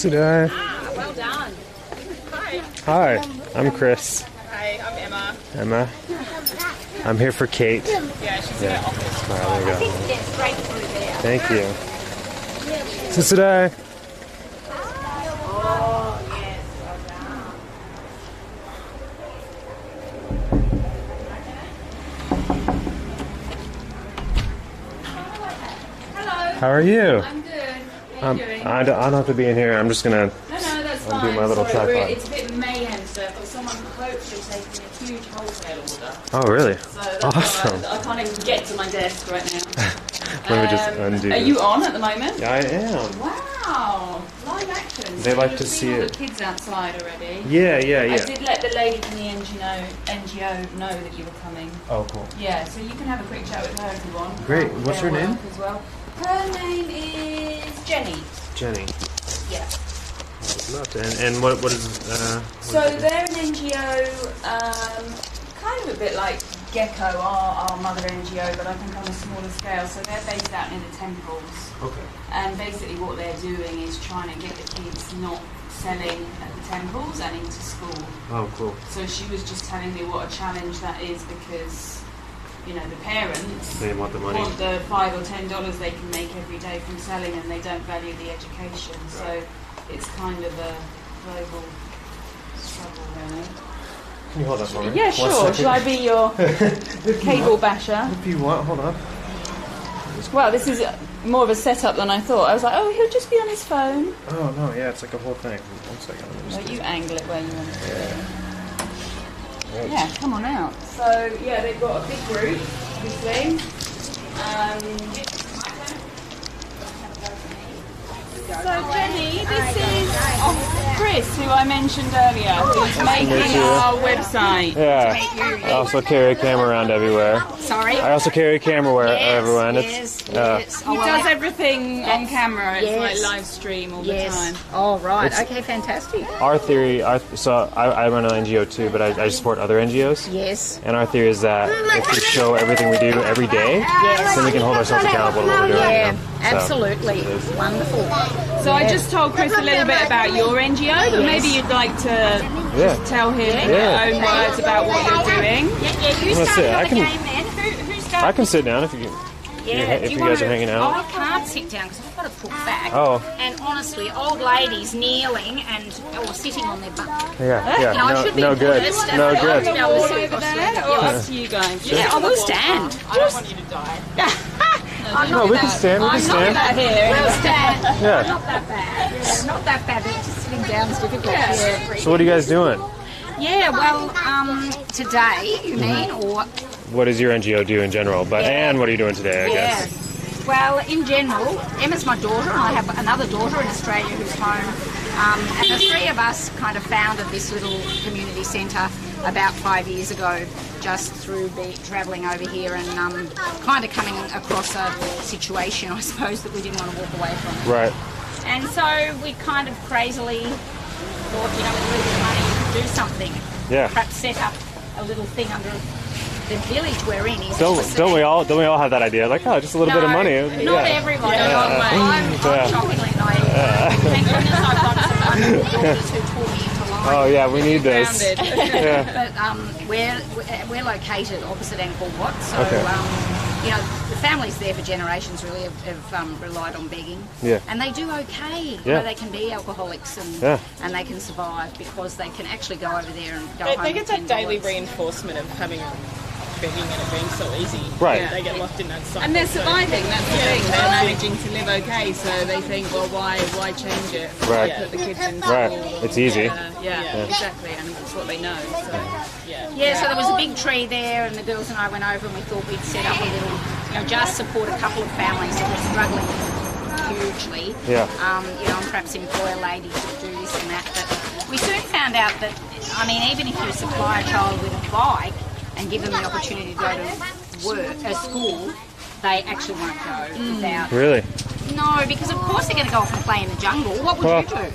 Today. Well done. Hi, I'm Chris. Hi, I'm Emma. Emma. I'm here for Kate. Yeah, she's in her office. All right, there you go. Yeah, straight through there. Thank you. So today. Oh, yes. Well done. Hello. How are you? I'm good. How are you doing? I don't have to be in here. I'm just gonna No, that's fine. undo my little Sorry, tripod. it's a bit mayhem, so I've got someone hopefully taking a huge wholesale order. Oh, really? So that's Awesome. why I can't even get to my desk right now. Let me just undo. Are you on at the moment? Yeah, I am. Wow, live action. They So like you've to seen see all it. The kids outside already. Yeah. I did let the lady from the NGO know that you were coming. Oh, cool. Yeah, so you can have a quick chat with her if you want. Great. What's her name? As well. Her name is Jenny. Jenny. Yeah. And what is? So they're an NGO, kind of a bit like Gecko, our mother NGO, but I think on a smaller scale. So they're based out in the temples. Okay. And basically what they're doing is trying to get the kids not selling at the temples and into school. Oh, cool. So she was just telling me what a challenge that is because, you know, the parents They want the money. want the $5 or $10 they can make every day from selling and they don't value the education. So it's kind of a global struggle, really. Can you hold that for me? Yeah, sure. Shall I be your cable basher? If you want, hold on. Well, this is more of a setup than I thought. I was like, oh, he'll just be on his phone. Oh no, yeah, it's like a whole thing. 1 second. Let me just Well, you angle it where you want it to. Right. Yeah, come on out. So, yeah, they've got a big group, obviously. So, Jenny, this is Chris, who I mentioned earlier, who's making our website. Yeah. I also carry a camera around everywhere. Sorry? I also carry a camera everywhere. Yes. He does everything on camera. It's like live stream all the time. Oh, right. Okay, fantastic. Our theory, so I run an NGO too, but I support other NGOs. Yes. And our theory is that if we show everything we do every day, then we can hold ourselves accountable to what we're doing. Yeah, you know? absolutely. Wonderful. So I just told Chris a little bit about your NGO, but maybe you'd like to just tell him in your own words about what you're doing. Who's I'm gonna sit. starting the game then? Who's starting? I can sit down if you if you guys are hanging I out. can't sit down because I've got to put back. Oh. And honestly, old ladies kneeling or sitting on their butt. Yeah. You know, I should be No good. modest and No good. you know, All over there, or up to you guys? Yeah, I will stand. I don't want you to die. No, we can stand. We can stand. We'll stand. Yeah. Not that bad. Yeah, not that bad. But just sitting down is difficult. Yeah. So what are you guys doing? Yeah, well, today, you mean, or... What does your NGO do in general? And what are you doing today, I guess? Well, in general, Emma's my daughter, and I have another daughter in Australia who's home. And the three of us kind of founded this little community centre about 5 years ago, just through travelling over here and kind of coming across a situation, I suppose, that we didn't want to walk away from. Right. And so we kind of crazily thought, you know, with a little bit of money, we could do something. Yeah. Perhaps set up a little thing under the village we're in. Don't we all have that idea? Like, oh, just a little bit of money. Not everybody. I'm shockingly naive. Thank goodness I've got some wonderful daughters who taught me into life. Oh yeah, we need this. But we're located opposite Angkor Wat, so you know, the families there for generations really have relied on begging. Yeah. And they do okay. Yeah. You know, they can be alcoholics and they can survive because they can actually go over there and go home. They get that $10. daily reinforcement of having begging and it being so easy. Right. Yeah. They get locked in that cycle. And they're surviving, that's the thing. They're managing to live okay, so they think, well, why change it? Right. Put the kids in school. Right. It's easy. Yeah, exactly, and it's what they know. So. Yeah, so there was a big tree there, and the girls and I went over and we thought we'd set up a little, you know, just support a couple of families that were struggling hugely. Yeah. You know, and perhaps employ a lady to do this and that. But we soon found out that, I mean, even if you supply a child with a bike and give them the opportunity to go to school, they actually won't go without. Really? No, because of course they're going to go off and play in the jungle. What would you do?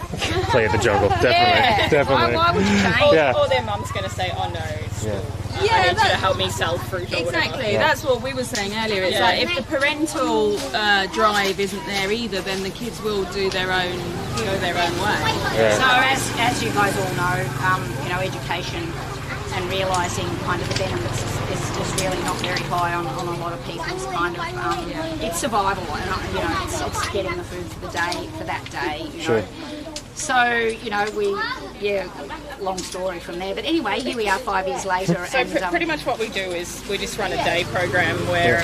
Play in the jungle, definitely, definitely. Why would you change? Yeah. Or their mum's going to say, oh no, it's Yeah. I need you to help me sell fruit or Exactly, whatever. that's what we were saying earlier. It's Yeah. like if the parental drive isn't there either, then the kids will do their own, go their own way. Yeah. So as you guys all know, education and realising kind of the benefits is just really not very high on a lot of people's kind of, it's survival and, it's getting the food for the day, for that day, Sure. So, long story from there. But anyway, here we are 5 years later. So pretty much what we do is we just run a day program where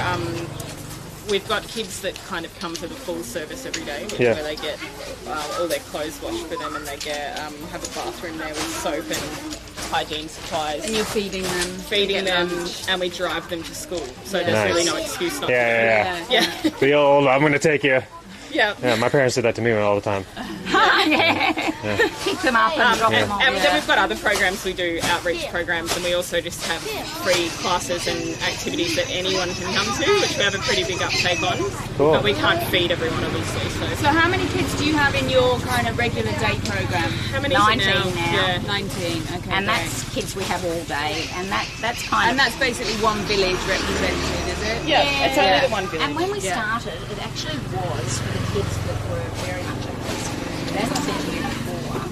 we've got kids that kind of come for the full service every day, where they get all their clothes washed for them and they get have a bathroom there with soap and hygiene supplies. And you're feeding them. And we drive them to school. So there's really no excuse not to. Yeah. The old, I'm going to take you. Yeah. Yeah, my parents did that to me all the time. Pick them up and drop them off. And then we've got other programs. We do outreach programs, and we also just have free classes and activities that anyone can come to, which we have a pretty big uptake on. Cool. But we can't feed everyone, obviously. So how many kids do you have in your kind of regular day program? How many 19 now? now. Yeah. 19, okay. And great. that's kids we have all day, and that's kind And of... that's basically one village represented, is it? Yeah, it's only the one village. And when we started, it actually was for the kids that were very much at risk. But as I said to you before,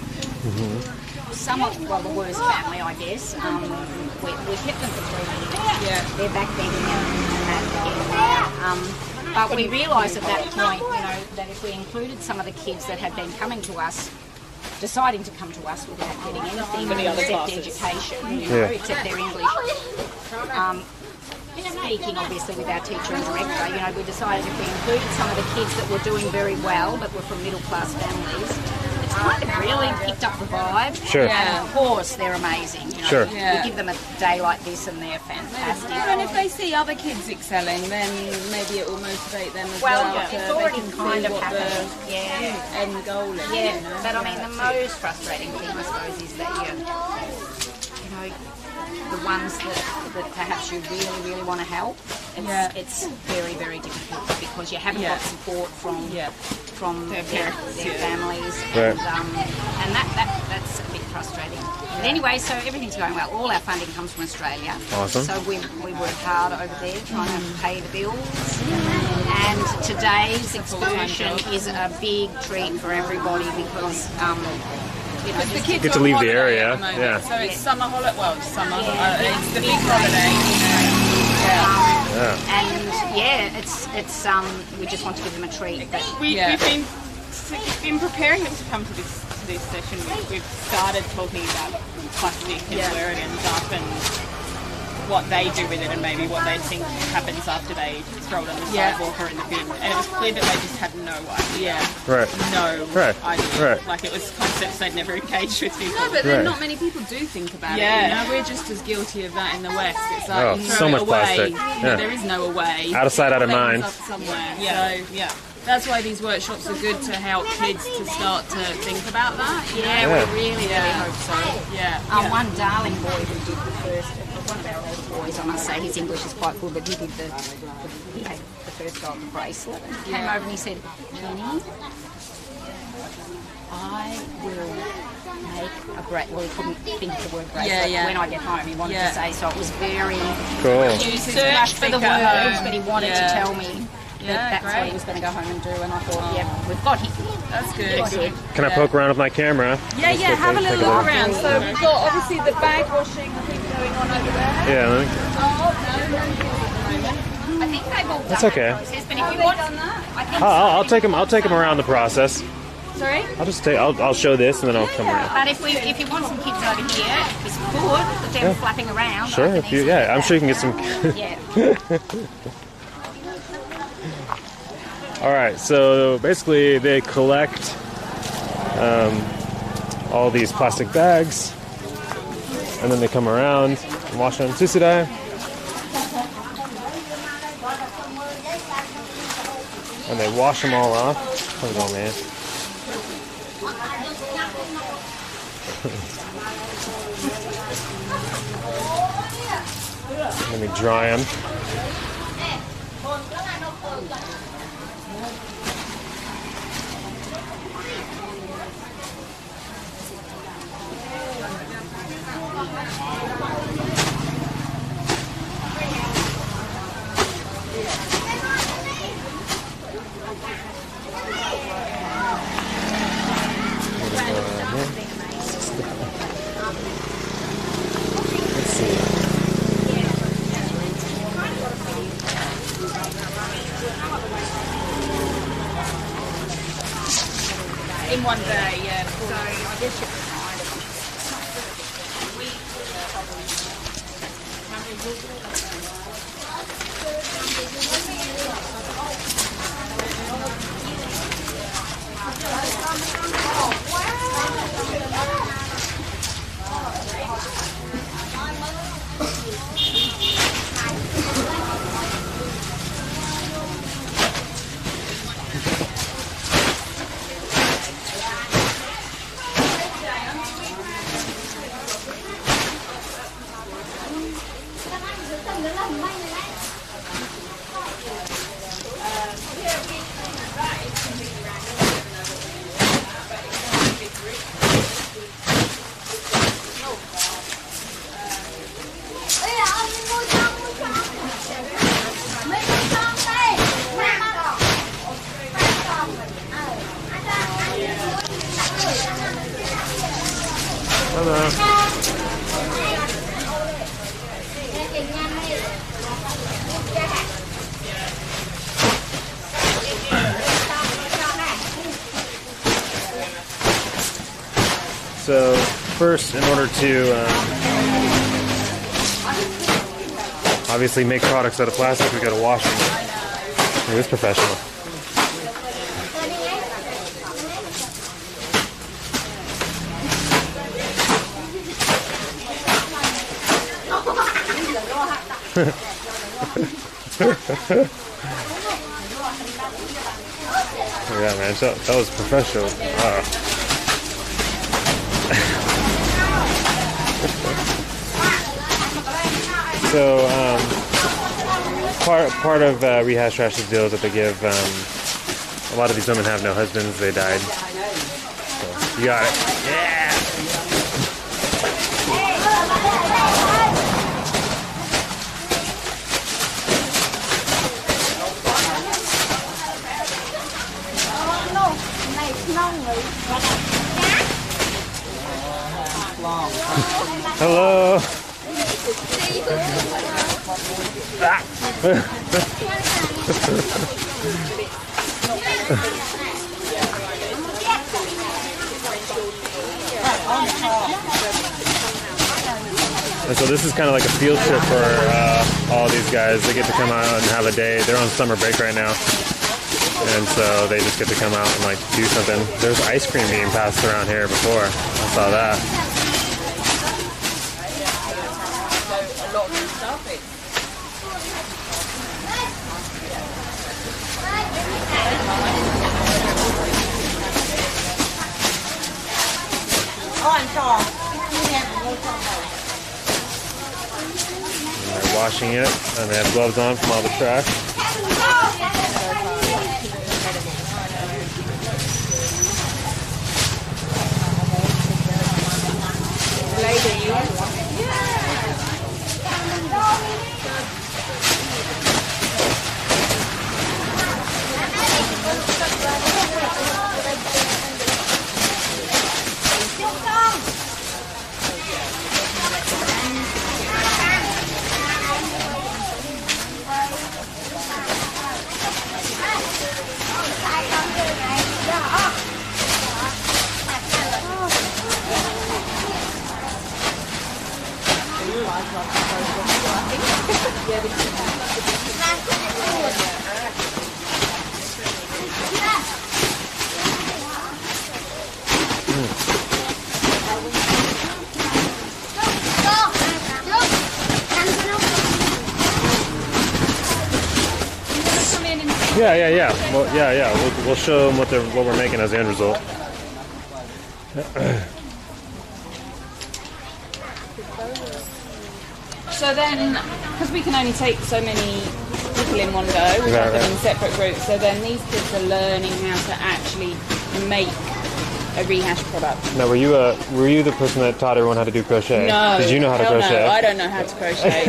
somewhat, the worst family, I guess. We kept them for 3 years. Yeah. They're backbedding and that again. But we realised at that point, that if we included some of the kids that had been coming to us, deciding to come to us without getting anything except education, except their English. Speaking obviously with our teacher and director, we decided if we included some of the kids that were doing very well but were from middle class families, it's kind of really picked up the vibe. Sure. And of course they're amazing. Sure. We give them a day like this and they're fantastic. And if they see other kids excelling, then maybe it will motivate them as well. It's already kind of happened. End goal is. But I mean the most frustrating thing I suppose is that the ones that perhaps you really, really want to help, it's very, very difficult because you haven't got support from their parents, their families, and that's a bit frustrating. But anyway, so everything's going well. All our funding comes from Australia. Awesome. So we work hard over there trying to pay the bills. And today's excursion is a big treat for everybody because the kids get to are on leave the holiday area, at the moment. yeah. So it's summer holiday. Well, it's summer. It's the big holiday. And it's we just want to give them a treat. But We've been preparing them to come to this session. We've started talking about plastic and where it ends up and what they do with it and maybe what they think happens after they throw it on the sidewalk or in the bin. And it was clear that they just had no idea. No idea. Like it was concepts they'd never engaged with before. No, but then not many people do think about it. We're just as guilty of that in the West. It's like you throw so it much away. plastic. There is no away. Out of sight, out of It ends mind. up somewhere. So that's why these workshops are good to help kids to start to think about that. we really hope so. One darling boy who did the first, one of our older boys, I must say, his English is quite good, but he did he had the first go of the bracelet. And he came over and he said, Jenny, I will make a bracelet. Well, he couldn't think of the word bracelet when I get home. He wanted to say, so it was very... Cool. He searched for the words, but he wanted to tell me. That's what he was going to go home and do, and I thought, we've got him. That's good. Can I poke around with my camera? Yeah, have a little look around. So we've got obviously the bag washing, I think, going on over there. Yeah, let me... I think they've all done That's okay. that process, but if you want, I think I'll take them around the process. Sorry? I'll show this and then I'll come around. But if you want some kids over here, it's good, but they're flapping around. Sure, I can easily I'm do sure you can get some... that. All right, so basically they collect all these plastic bags and then they come around and wash them. Susidai. And they wash them all off. How's it going, man? Let me dry them. Let's see. In one day, yeah. So I guess you So first, in order to obviously make products out of plastic, we got to wash them. Look at this professional. Yeah, man, that was professional. So part of Rehash Trash's deal is that they give a lot of these women have no husbands, they died. So you got it. Yeah. Hello. Ah. And so this is kind of like a field trip for all these guys. They get to come out and have a day. They're on summer break right now. And so they just get to come out and like do something. There's ice cream being passed around here before. I saw that. And they're washing it, and they have gloves on from all the trash. Yeah. Well, yeah. We'll show them what we're making as the end result. So then, because we can only take so many people in one go, we have them in separate groups. So then these kids are learning how to actually make a rehash product. Now, were you the person that taught everyone how to do crochet? No. Did you know how to hell crochet? No, I don't know how to crochet.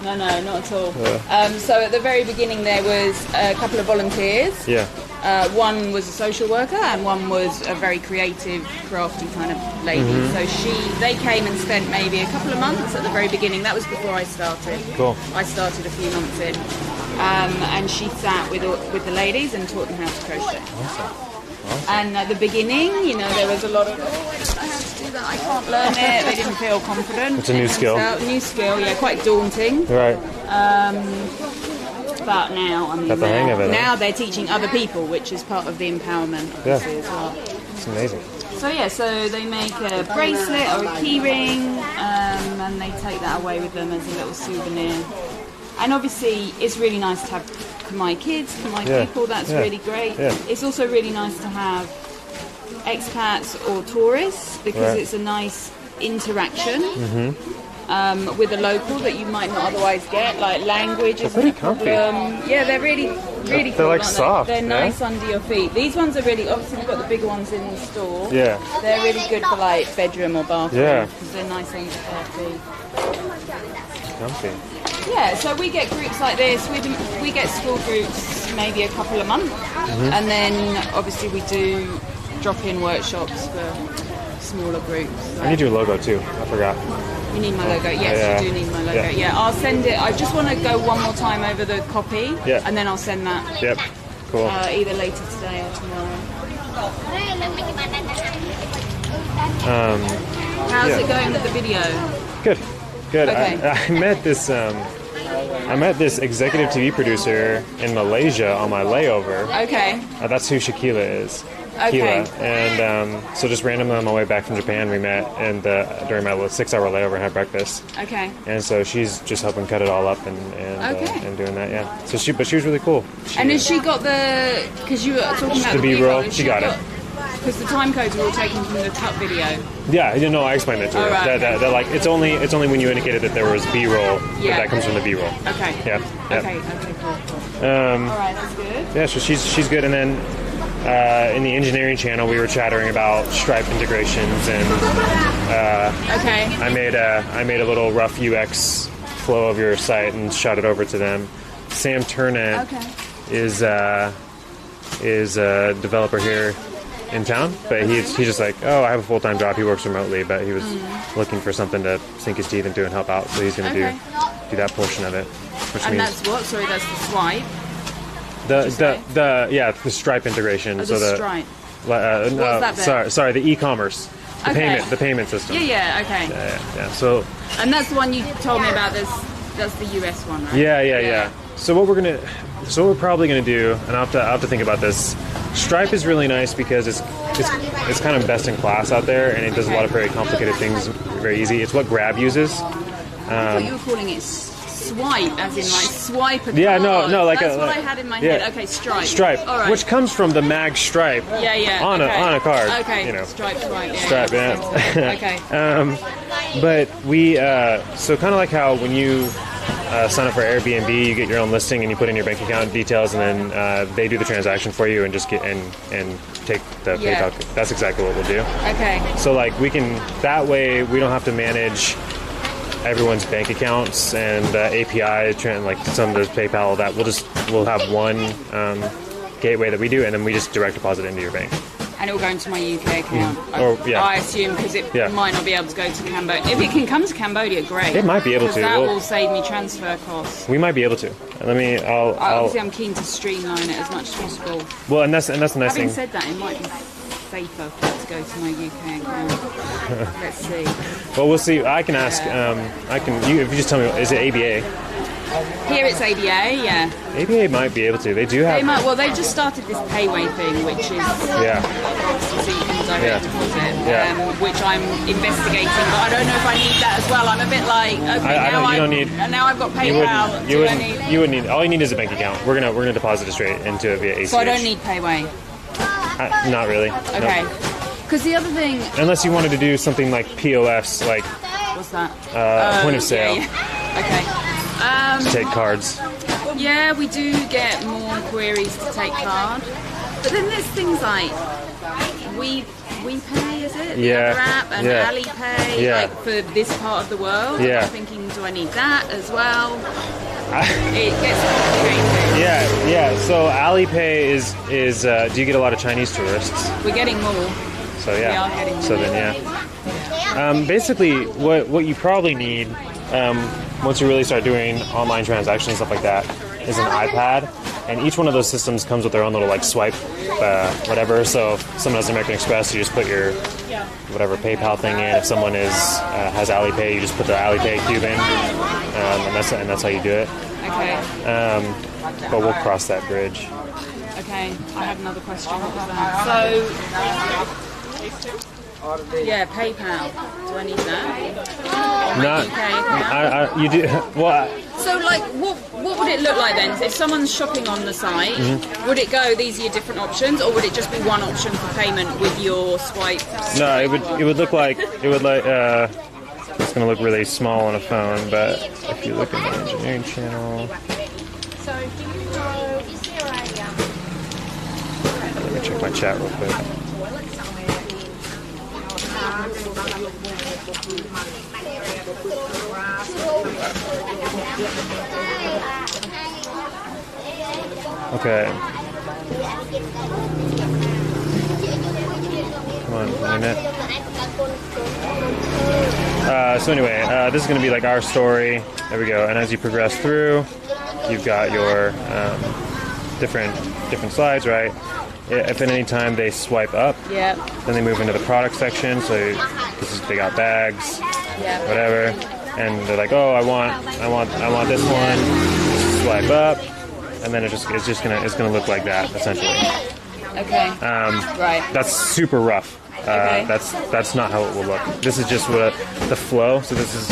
No, not at all. So at the very beginning, there was a couple of volunteers. Yeah. One was a social worker, and one was a very creative, crafty kind of lady. So they came and spent maybe a couple of months at the very beginning. That was before I started. Cool. I started a few months in, and she sat with the ladies and taught them how to crochet. Awesome. And at the beginning, there was a lot of, I don't know how to do that, I can't learn it. They didn't feel confident. It's a new skill. New skill, yeah, quite daunting. Right. But now, Got the hang of it. Now they're teaching other people, which is part of the empowerment, obviously, as well. It's amazing. So they make a bracelet or a key ring, and they take that away with them as a little souvenir. And obviously, it's really nice to have Khmer kids, Khmer people. That's really great. Yeah. It's also really nice to have expats or tourists because it's a nice interaction with a local that you might not otherwise get. Like language is pretty a problem. Yeah, they're really They're cool. like aren't soft. They're nice under your feet. These ones are really. Obviously, we've got the bigger ones in the store. Yeah. They're really good for like bedroom or bathroom. Yeah. Because they're nice under their feet. Comfy. Yeah, so we get groups like this. We get school groups maybe a couple a month, and then obviously we do drop-in workshops for smaller groups. I need your logo too. I forgot. You need my logo? Yes, you do need my logo. Yeah, I'll send it. I just want to go one more time over the copy, and then I'll send that. Yep. Cool. Either later today or tomorrow. How's it going with the video? Good. Okay. I met this executive TV producer in Malaysia on my layover. Okay. That's who Shakila is. Okay. Keela. And so just randomly on my way back from Japan, we met and during my 6-hour layover and had breakfast. Okay. And so she's just helping cut it all up and doing that. Yeah. So she was really cool. Has she got the? Because you were talking about the B-roll. She got it. Because the time codes were all taken from the cut video. Yeah, I explained that to her. Right, that like it's only when you indicated that there was B-roll that comes from the B-roll. Okay. Yeah. Okay, cool. All right, that's good. Yeah, so she's good. And then in the engineering channel, we were chattering about Stripe integrations, and I made a little rough UX flow of your site and shot it over to them. Sam Turnett is a developer here in town, but he's just like, I have a full-time job. He works remotely, but he was looking for something to sink his teeth into and help out, so he's going to do that portion of it. Which and means that's what? Sorry, that's the swipe. The Stripe integration. Oh, so the Stripe. What's that bit? Sorry, the e-commerce, the payment system. Yeah. Okay. Yeah. So. And that's the one you told me about. That's the US one, right? Yeah. So what we're probably gonna do, and I'll have to think about this. Stripe is really nice because it's kind of best in class out there, and it does a lot of very complicated things very easy. It's what Grab uses. I thought you were calling it swipe, as in like swipe a card. Yeah, no, like that's what I had in my head. Okay, Stripe. Stripe, all right. which comes from the mag stripe. Yeah. On a card. Okay. Stripe, swipe. Stripe, yeah. Okay. But we so kind of like how when you sign up for Airbnb, you get your own listing and you put in your bank account details, and then they do the transaction for you and just get and take the PayPal. That's exactly what we'll do. Okay. So like we can that way we don't have to manage everyone's bank accounts and API like some of the PayPal. That we'll have one gateway that we do, and then we just direct deposit into your bank. And it will go into my UK account. I assume, because it might not be able to go to Cambodia. If it can come to Cambodia, great. It might be able to. That will save me transfer costs. We might be able to. Obviously, I'm keen to streamline it as much as possible. Well, and that's the nice thing. Having said that, it might be safer for it to go to my UK account. Let's see. Well, we'll see. I can ask. If you just tell me, is it ABA? Here it's ABA, yeah. ABA might be able to. They do have. They just started this payway thing, which is so you can direct deposit, which I'm investigating. But I don't know if I need that as well. I'm a bit like, now I've got PayPal. You wouldn't need. All you need is a bank account. We're gonna deposit it straight into it via ACH. So I don't need payway. Not really. Okay. Because the other thing. Unless you wanted to do something like POS, like. What's that? Point of sale. Yeah. Okay. Take cards. Yeah, we do get more queries to take card. But then there's things like we WePay, is it? Yeah. The other app, and Yeah. Alipay, Yeah. like for this part of the world. Yeah. I'm thinking, do I need that as well? It gets complicated. Yeah. So Alipay is do you get a lot of Chinese tourists? We're getting more. So yeah. We are getting more. So then basically what you probably need once you really start doing online transactions and stuff like that is an iPad, and each one of those systems comes with their own little like swipe whatever. So if someone has American Express, you just put your whatever PayPal thing in. If someone has Alipay, you just put the Alipay cube in, and that's how you do it. Okay. But we'll cross that bridge. Okay. I have another question. What was that? So. Yeah, PayPal. Do I need that? Not. UK You do. Well. So, like, what would it look like then? If someone's shopping on the site, would it go, these are your different options, or would it just be one option for payment with your swipe? No, it would look like it's going to look really small on a phone, but if you look at the engineering channel. So do you know, is there a Let me check my chat real quick. toilet somewhere in Okay. Come on, a minute. So anyway, this is going to be like our story. There we go. And as you progress through, you've got your different slides, right? If at any time they swipe up, Yeah. then they move into the product section. So they got bags, whatever, and they're like, oh, I want this one. Swipe up, and then it's gonna look like that essentially. Okay. Right. That's super rough. Okay. That's not how it will look. This is just what the flow. So this is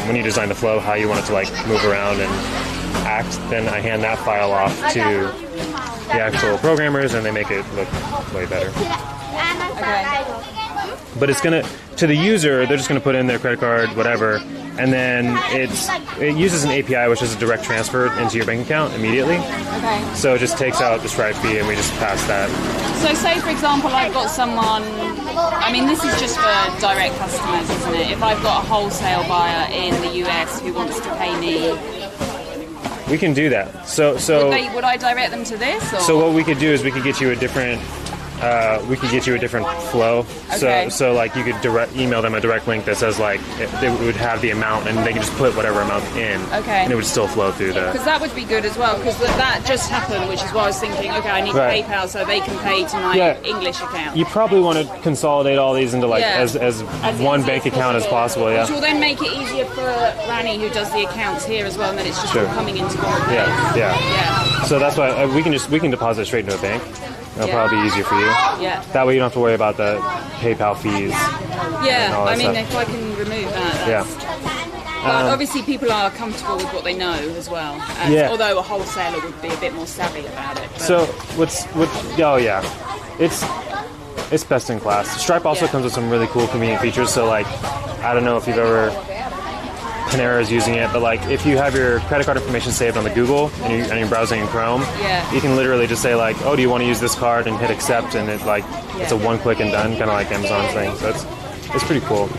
when you design the flow, how you want it to like move around and act. Then I hand that file off to the actual programmers, and they make it look way better. Okay. But it's gonna, to the user, they're just gonna put in their credit card, whatever, and then it uses an API, which is a direct transfer into your bank account immediately. Okay. So it just takes out the Stripe fee, and we just pass that. So say, for example, I've got someone, I mean, this is just for direct customers, isn't it? If I've got a wholesale buyer in the US who wants to pay me, We can do that. So would I direct them to this? Or? So what we could do is we could get you a different flow. Okay. So like you could email them a direct link that says like they would have the amount, and they can just put whatever amount in. Okay. And it would still flow through the. Because that would be good as well, because that just happened, which is why I was thinking, okay, I need Right. PayPal so they can pay to my English account. You probably want to consolidate all these into like as one easy bank account as possible. Which Yeah. will then make it easier for Rani, who does the accounts here as well, and then it's just Sure. all coming into one place. Yeah. Yeah. So that's why we can deposit straight into a bank. That'll probably be easier for you. Yeah. That way you don't have to worry about the PayPal fees. Yeah, all that I mean, stuff. if I can remove that, Yeah. that's... But obviously people are comfortable with what they know as well. Although a wholesaler would be a bit more savvy about it. But So it's best in class. Stripe also comes with some really cool convenient features. So like, I don't know if you've ever, Khmer is using it, but like if you have your credit card information saved on the Google and you're browsing in Chrome, you can literally just say like, oh, do you want to use this card, and hit accept, and it's a one click and done, kind of like Amazon's thing. So it's pretty cool.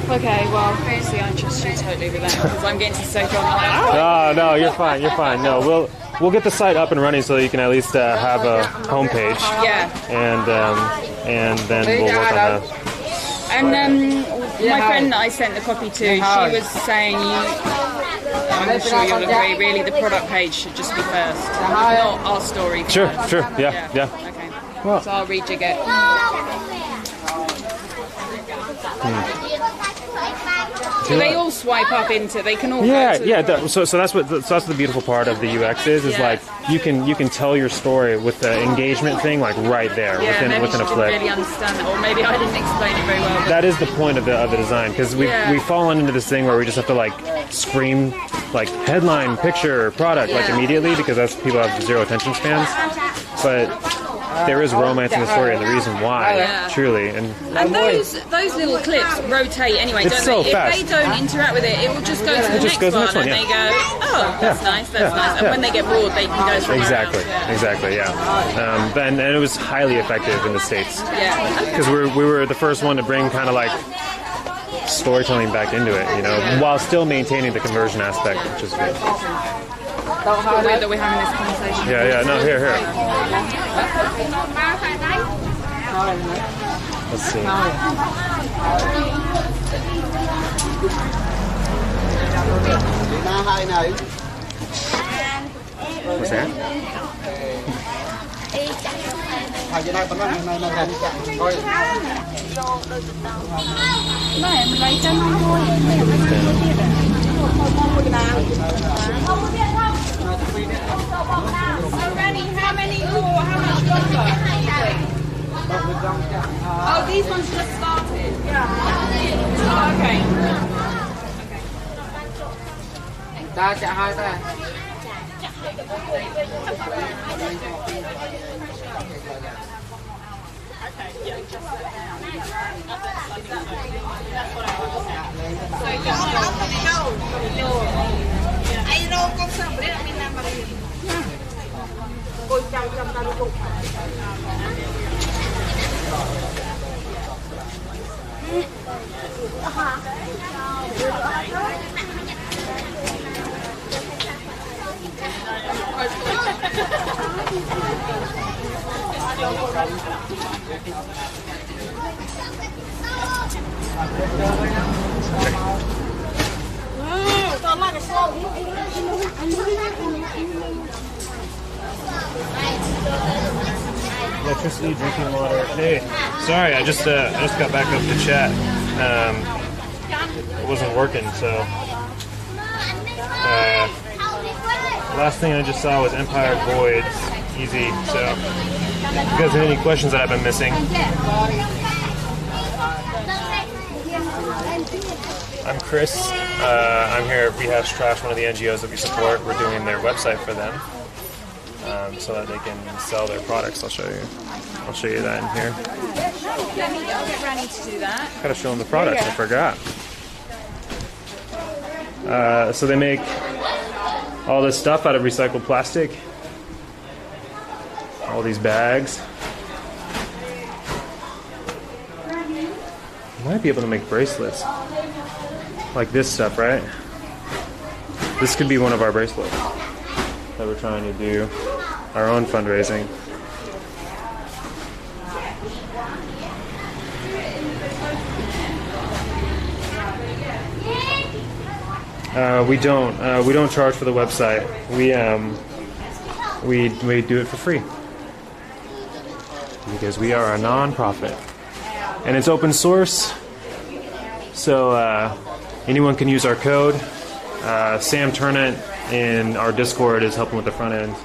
Okay, well, obviously I trust you totally with that, because I'm getting to so I'm like, No, you're fine. No, we'll get the site up and running so that you can at least have a homepage. Yeah. And then we'll work on the. And my friend that I sent the copy to, she was saying, I'm sure you'll agree, really the product page should just be first, not our story. Sure, first. yeah. Okay, Well, so I'll rejig it. So they all swipe up into, they can all go to So that's the beautiful part of the UX is like you can tell your story with the engagement thing like right there within a she click. didn't really understand it, or maybe I didn't explain it very well. But That is the point of the design, because we've fallen into this thing where we just have to like scream like headline, picture, product like immediately, because that's people have zero attention spans. But there is romance in the story and the reason why, truly. And those little clips rotate anyway, It's don't so they? fast. If they don't interact with it, it will just go to the next goes to the one, next one, and they go, oh, that's nice, that's nice. And when they get bored, they can go somewhere exactly, else. exactly, yeah. And it was highly effective in the States Yeah. because we were the first one to bring kind of like storytelling back into it, you know, while still maintaining the conversion aspect, which is good. Weird that we're having this conversation. Yeah, no, here. Let's see. What's that? So Granny, how much longer? Oh, these ones just started. Yeah. Oh, okay. Electricity, drinking water. Hey, sorry, I just got back up to chat. It wasn't working, so last thing I just saw was Empire Voids. Easy. So if you guys have any questions that I've been missing, I'm Chris. I'm here at Rehash Trash, one of the NGOs that we support. We're doing their website for them so that they can sell their products. I'll show you that in here. I'll get Granny to do that. Gotta show them the products. I forgot. So they make all this stuff out of recycled plastic. All these bags. You might be able to make bracelets. Like this stuff, right? This could be one of our bracelets that we're trying to do. Our own fundraising. We don't charge for the website. We do it for free because we are a non-profit and it's open source. So anyone can use our code. Sam Turnant in our Discord is helping with the front end,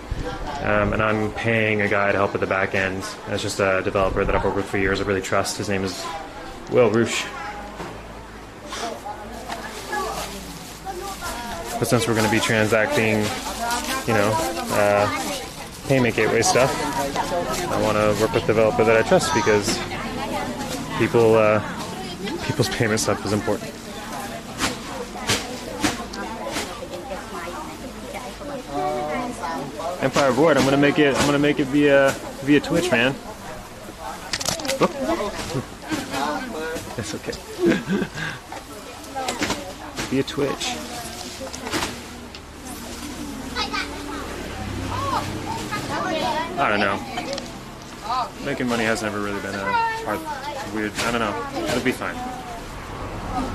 and I'm paying a guy to help with the back end. That's just a developer that I've worked with for years. I really trust. His name is Will Roosh. But since we're going to be transacting, payment gateway stuff, I want to work with a developer that I trust because people's payment stuff is important. Empire Void. I'm gonna make it via Twitch, man. Oh. That's okay. Via Twitch. I don't know. Making money has never really been a hard, weird. I don't know. It'll be fine.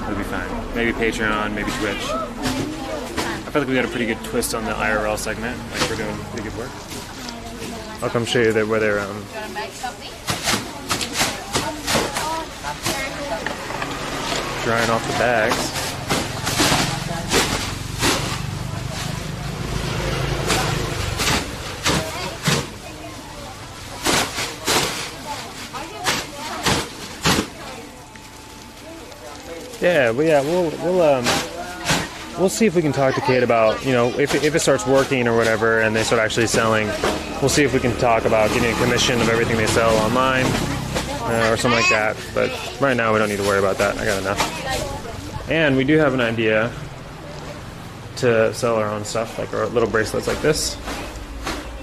It'll be fine. Maybe Patreon, maybe Twitch. I feel like we got a pretty good twist on the IRL segment. Like we're doing pretty good work. I'll come show you where they're drying off the bags. Yeah, we'll we'll see if we can talk to Kate about, you know, if it starts working or whatever and they start actually selling, we'll see if we can talk about getting a commission of everything they sell online or something like that. But right now we don't need to worry about that. I got enough. And we do have an idea to sell our own stuff, like our little bracelets like this.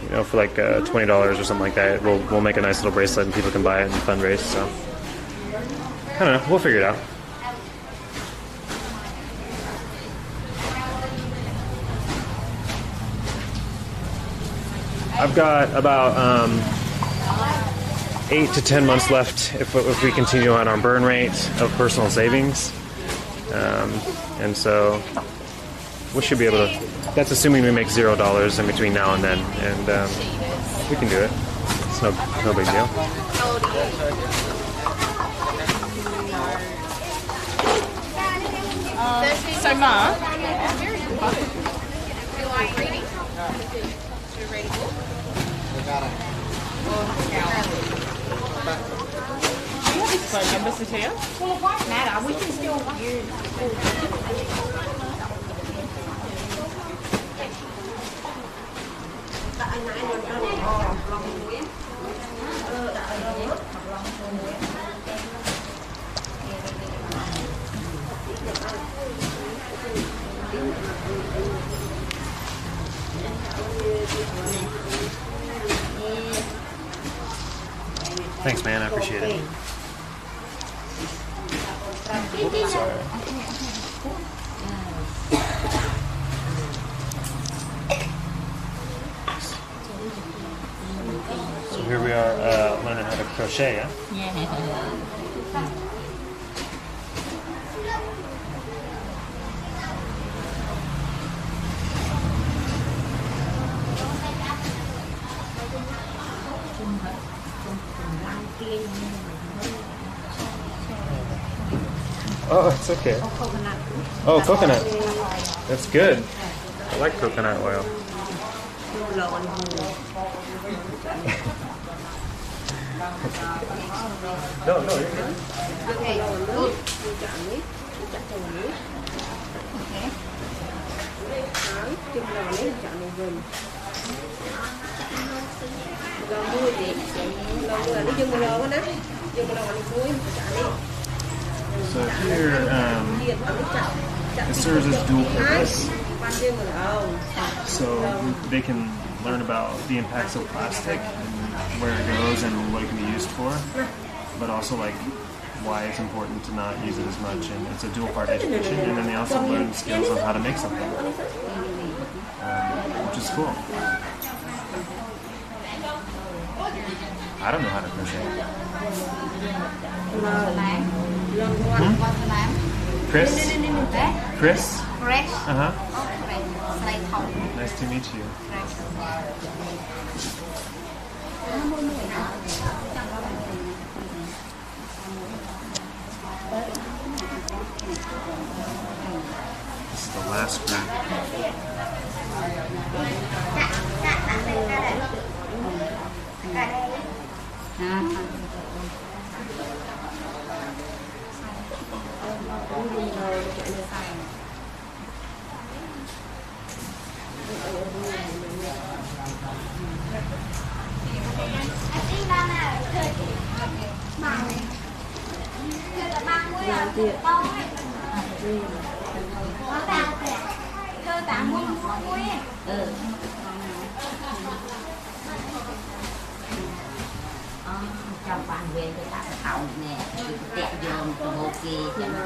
You know, for like $20 or something like that. We'll make a nice little bracelet and people can buy it and fundraise. So I don't know. We'll figure it out. I've got about 8 to 10 months left if we continue on our burn rate of personal savings, and so we should be able to. That's assuming we make $0 in between now and then, and we can do it. It's no big deal. So Mark, do you have his phone number, Satia? Well, it won't matter. We can still use. Thanks, man. I appreciate it. Oops, sorry. So here we are learning how to crochet, yeah? Oh, it's okay. Oh, coconut. That's good. I like coconut oil. No, you're good. Okay, good. So here, it serves as dual purpose. So they can learn about the impacts of plastic and where it goes and what it can be used for, but also like why it's important to not use it as much. And it's a dual part education, and then they also learn skills on how to make something, which is cool. I don't know how to crochet. Chris? Chris? Fresh. Nice to meet you. This is the last group. Trong bạn về cái tác hậu nè, tẹt dồn từ hồ kỳ cho nó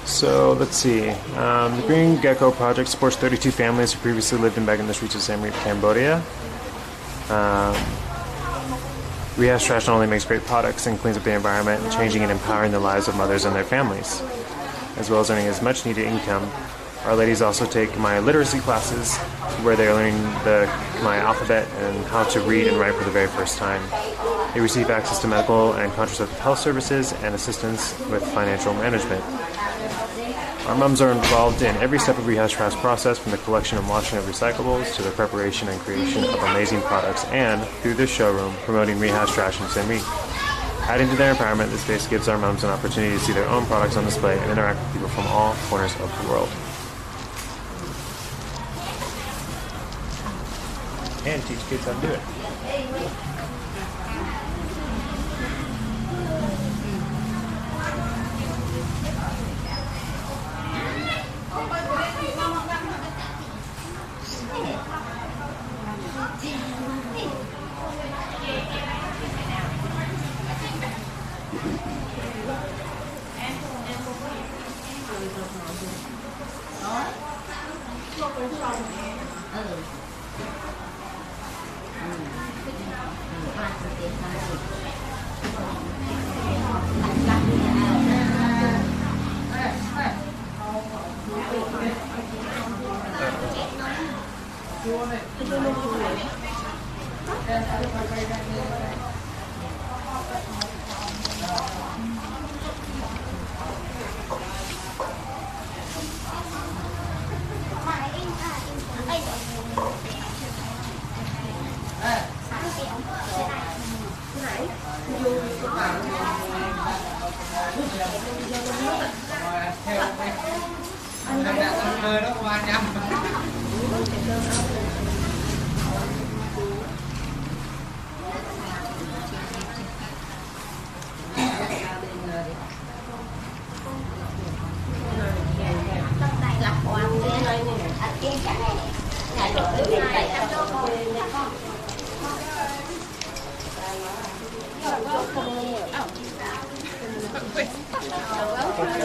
So let's see. The Green Gecko Project supports 32 families who previously lived and begged in the streets of Siem Reap, Cambodia. Rehash Trash not only makes great products and cleans up the environment, changing and empowering the lives of mothers and their families, as well as earning as much needed income. Our ladies also take Khmer literacy classes, where they are learning the Khmer alphabet and how to read and write for the very first time. They receive access to medical and contraceptive health services and assistance with financial management. Our mums are involved in every step of Rehash Trash process, from the collection and washing of recyclables to the preparation and creation of amazing products, and through this showroom, promoting Rehash Trash in Siem Reap. Adding to their empowerment, this space gives our mums an opportunity to see their own products on display and interact with people from all corners of the world. And teach kids how to do it.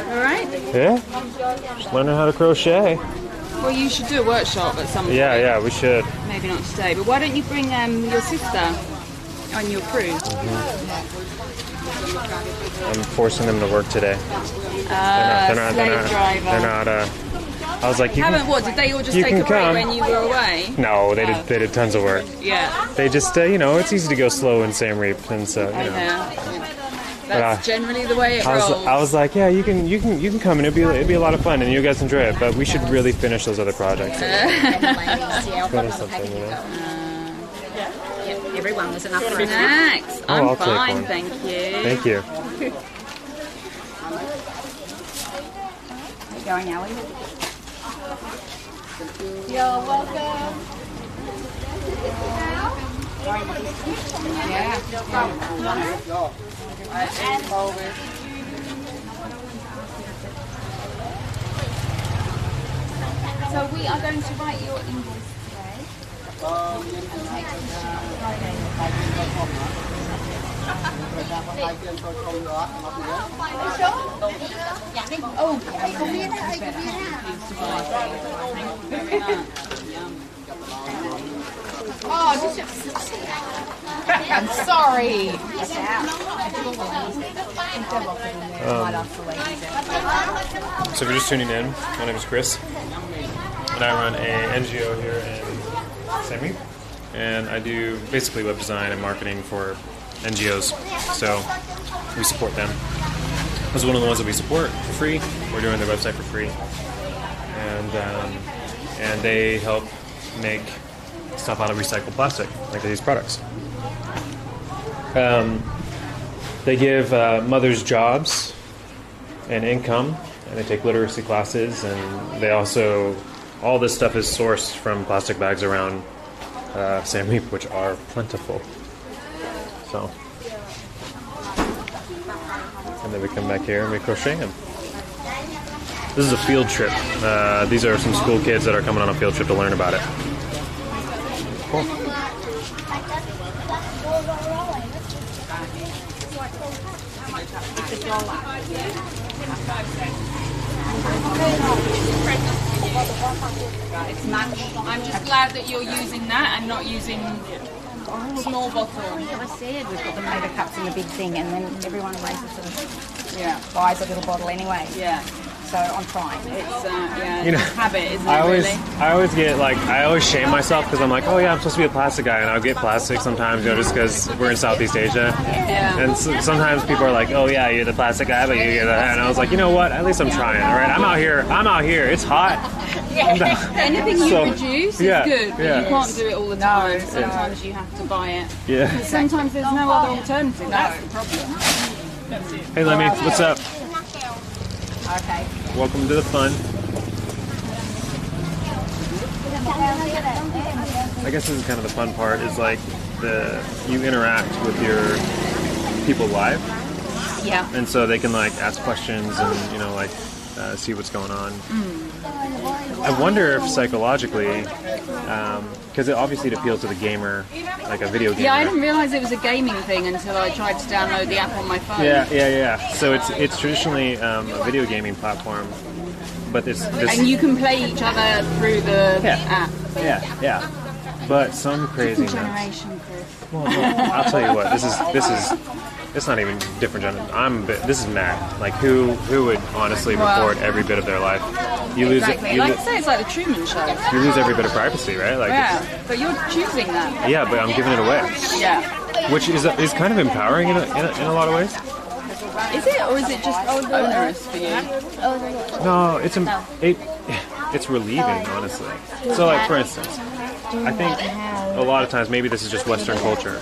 Alright. Yeah? Just learning how to crochet. Well, you should do a workshop at some point. Yeah, we should. Maybe not today, but why don't you bring your sister on your cruise? I'm forcing them to work today. Slave driver. They're not, I was like, Did they all just take a break when you were away? No, they did tons of work. Yeah. They just, it's easy to go slow in Siem Reap, and so, I know. That's generally the way it rolls. I was like, yeah, you can come and it'd be a lot of fun and you guys enjoy it, but we should really finish those other projects. Go to something, Everyone was enough for a Thanks. I'll I'm take fine, one. thank you. Thank you. Are you going, Ellie? You're welcome. So we are going to write your invoice today. I'm sorry. So if you're just tuning in, my name is Chris, and I run a NGO here in Siem Reap, and I do basically web design and marketing for NGOs, so we support them. This is one of the ones that we support for free. We're doing their website for free, and they help make stuff out of recycled plastic, like these products. They give mothers jobs and income, and they take literacy classes, and they also, all this stuff is sourced from plastic bags around Siem Reap, which are plentiful. So, and then we come back here and we crochet them. This is a field trip. These are some school kids that are coming on a field trip to learn about it. Cool. I'm just glad that you're using that and not using small bottles. I said we've got the mega cups in the big thing, and then everyone raises them. Buys a little bottle anyway. Yeah. So I'm trying. It's You know, it's a habit, isn't it? I always Really? get like, I always shame myself because I'm like, oh yeah, I'm supposed to be a plastic guy, and I'll get plastic sometimes, you know, just because we're in Southeast Asia. Yeah. And sometimes people are like, oh yeah, you're the plastic guy, but you get that. And I was like, you know what? At least I'm trying. All right, I'm out here. It's hot. Anything you produce is good, but yeah. you can't do it all the time. Sometimes you have to buy it. Yeah. Sometimes there's no other alternative. That's the problem. Hey Lemmy, what's up? Okay. Welcome to the fun. I guess this is kind of the fun part, is like you interact with your people live. Yeah. And so they can like ask questions and, you know, like see what's going on. I wonder if psychologically, because it obviously appeals to the gamer, like a video gamer. Yeah, I didn't realise it was a gaming thing until I tried to download the app on my phone. Yeah. So it's traditionally a video gaming platform, but this And you can play each other through the app. Yeah. But some crazy nuts. Generation, Chris. Well, no, I'll tell you what. This is. It's not even different generation. This is mad. Like who would honestly record every bit of their life? You lose Exactly. it. Like I say, it's like the Truman Show. You lose every bit of privacy, right? Like But you're choosing that. yeah, but I'm giving it away, Yeah. which is kind of empowering in a lot of ways. Is it, or is it just onerous for you? No, it's relieving, honestly. So, like for instance, I think a lot of times maybe this is just Western culture,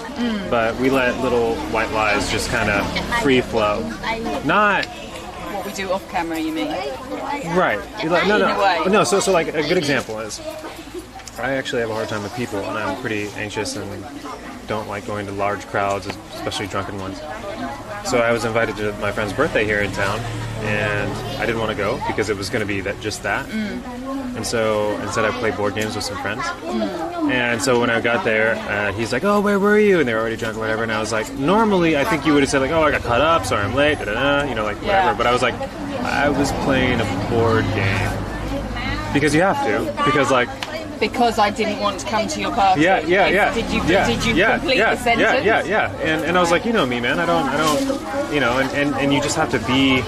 but we let little white lies just kind of free flow. Not What we do off camera, you mean? right. Like, In a way. no. So like a good example is, I actually have a hard time with people, and I'm pretty anxious and don't like going to large crowds, especially drunken ones. So I was invited to my friend's birthday here in town, and I didn't want to go because it was going to be just that. And so instead I played board games with some friends. And so when I got there, he's like, oh, where were you? And they were already drunk or whatever. And I was like, normally I think you would have said like, oh, I got caught up, sorry I'm late, you know, like whatever. Yeah. But I was like, I was playing a board game. Because you have to. Because I didn't want to come to your party. Yeah. Did you complete the sentence? Yeah. And I was like, you know me, man. I don't, you know, and you just have to be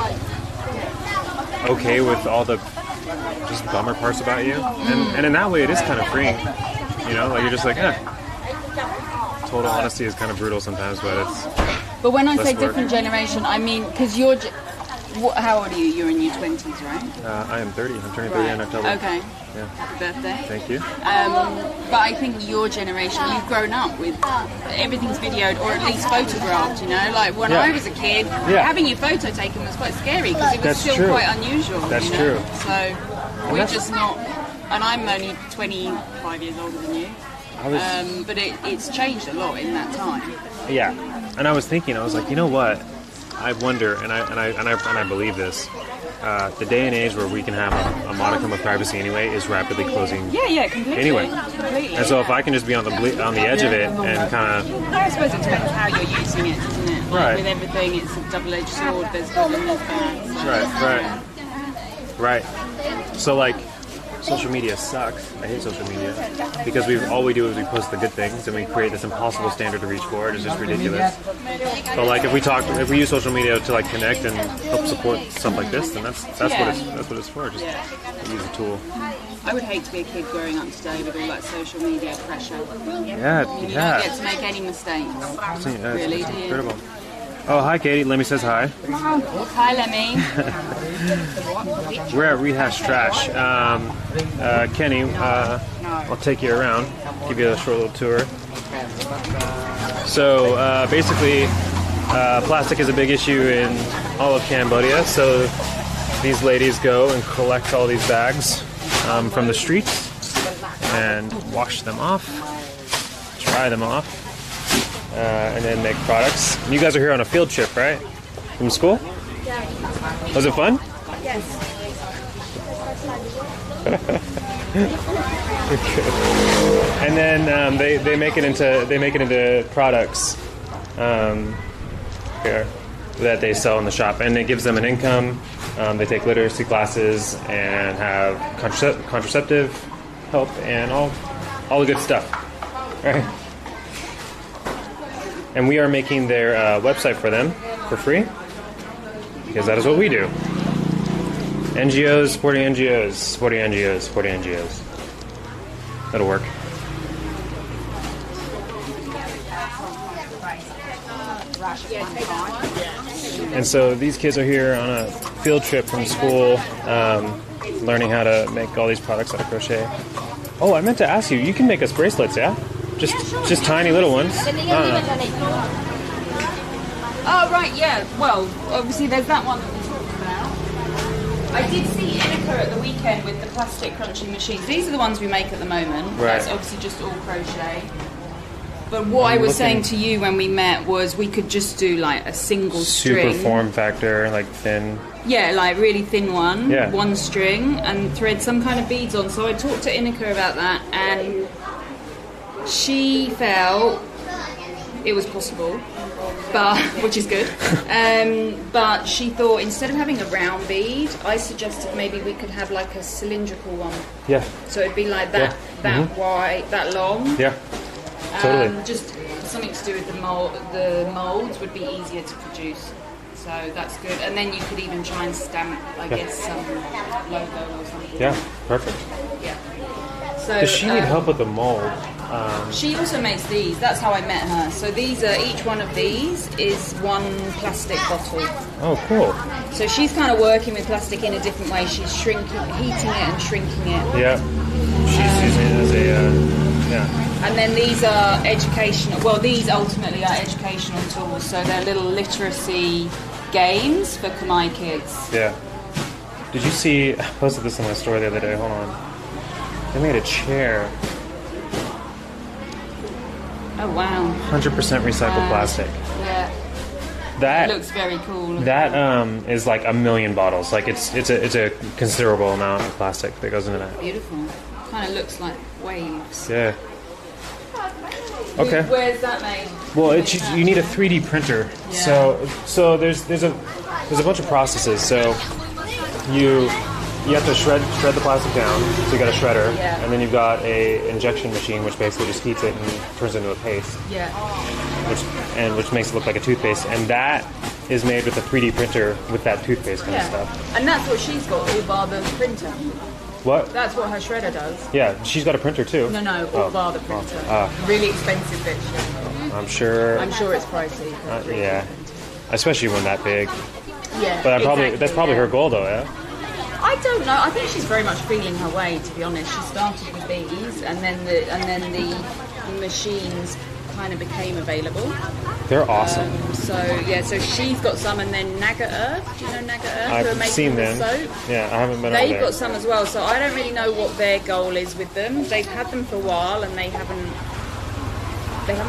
okay with all the just bummer parts about you. And in that way, it is kind of freeing. You know, like you're just like, Total honesty is kind of brutal sometimes, but it's. But when I less say work. different generation, I mean, because how old are you? You're in your 20s, right? I am 30. I'm turning 30 in October. Okay. Yeah. Happy birthday. Thank you. But I think your generation, you've grown up with everything's videoed or at least photographed, you know? Like when I was a kid, having your photo taken was quite scary because it was That's still true. quite unusual. That's you know? true. So we're just not, and I'm only 25 years older than you. But it's changed a lot in that time. Yeah. And I was thinking, I was like, you know what? I wonder, and I believe this. The day and age where we can have a modicum of privacy anyway is rapidly closing. Yeah, completely. Anyway, completely. and so if I can just be on the edge of it and kind of. I suppose it depends how you're using it, doesn't it? Like Right. with everything, it's a double-edged sword. There's good and there's bad. So. Right. So like, social media sucks. I hate social media because all we do is we post the good things and we create this impossible standard to reach for. It's just ridiculous. But like if we use social media to like connect and help support stuff like this, then that's what it's for. Just use a tool. I would hate to be a kid growing up today with all that social media pressure. Yeah. You don't get to make any mistakes. Really, It's do you? incredible. Oh, hi, Katie. Lemmy says hi. Hi, Lemmy. We're at Rehash Trash. Kenny, I'll take you around, give you a short little tour. So basically, plastic is a big issue in all of Cambodia. So these ladies go and collect all these bags from the streets and wash them off, dry them off. And then make products. And you guys are here on a field trip, right? From school? Was it fun? And then they make it into products here that they sell in the shop, and it gives them an income. They take literacy classes and have contraceptive help and all the good stuff. Right? And we are making their website for them for free because that is what we do. NGOs supporting NGOs, supporting NGOs, supporting NGOs. That'll work. And so these kids are here on a field trip from school, learning how to make all these products out of crochet. Oh, I meant to ask you, you can make us bracelets, yeah? Just tiny little ones. Oh, right, yeah. Well, obviously there's that one that we talked about. I did see Innika at the weekend with the plastic crunching machines. These are the ones we make at the moment. Right. That's obviously just all crochet. But what I was saying to you when we met was we could just do like a single string. Super form factor, like thin. Yeah, like really thin one. Yeah. One string and thread some kind of beads on. So I talked to Innika about that and she felt it was possible, but which is good. But she thought instead of having a round bead, I suggested maybe we could have like a cylindrical one. Yeah. So it'd be like that, wide, that long. Yeah. Totally. Just something to do with the molds would be easier to produce. So that's good. And then you could even try and stamp, I guess, some logo or something. Yeah. Perfect. Yeah. So Does she need help with the mold? She also makes these. That's how I met her. So these are, each one of these is one plastic bottle. Oh, cool. So she's kind of working with plastic in a different way. She's heating it and shrinking it. Yeah. She's using it as a, yeah. And then these are educational, well these ultimately are educational tools. So they're little literacy games for Khmer kids. Yeah. Did you see, I posted this on my story the other day, hold on. They made a chair. Oh wow. 100% recycled plastic. Yeah. That It looks very cool. That is like 1 million bottles. Like it's a considerable amount of plastic that goes into that. Beautiful. Kind of looks like waves. Yeah. Okay. Where's that made? Well, you need a 3D printer. Yeah. So there's a bunch of processes. So you have to shred the plastic down. So you got a shredder, and then you've got a injection machine, which basically just heats it and turns it into a paste. Yeah. Which makes it look like a toothpaste, and that is made with a 3D printer with that toothpaste kind of stuff. And that's what she's got, all bar the printer. What? That's what her shredder does. Yeah, she's got a printer too. No, all bar the printer. Really expensive bitch. I'm sure it's pricey. Yeah, especially when that big. Yeah. But that's probably her goal though, yeah? I don't know. I think she's very much feeling her way, to be honest. She started with these, and then the machines kind of became available. They're awesome. So she's got some, and then Naga Earth. Do you know Naga Earth? I've seen them. Soap? Yeah, I haven't been over They've there. got some as well, so I don't really know what their goal is with them. They've had them for a while, and they haven't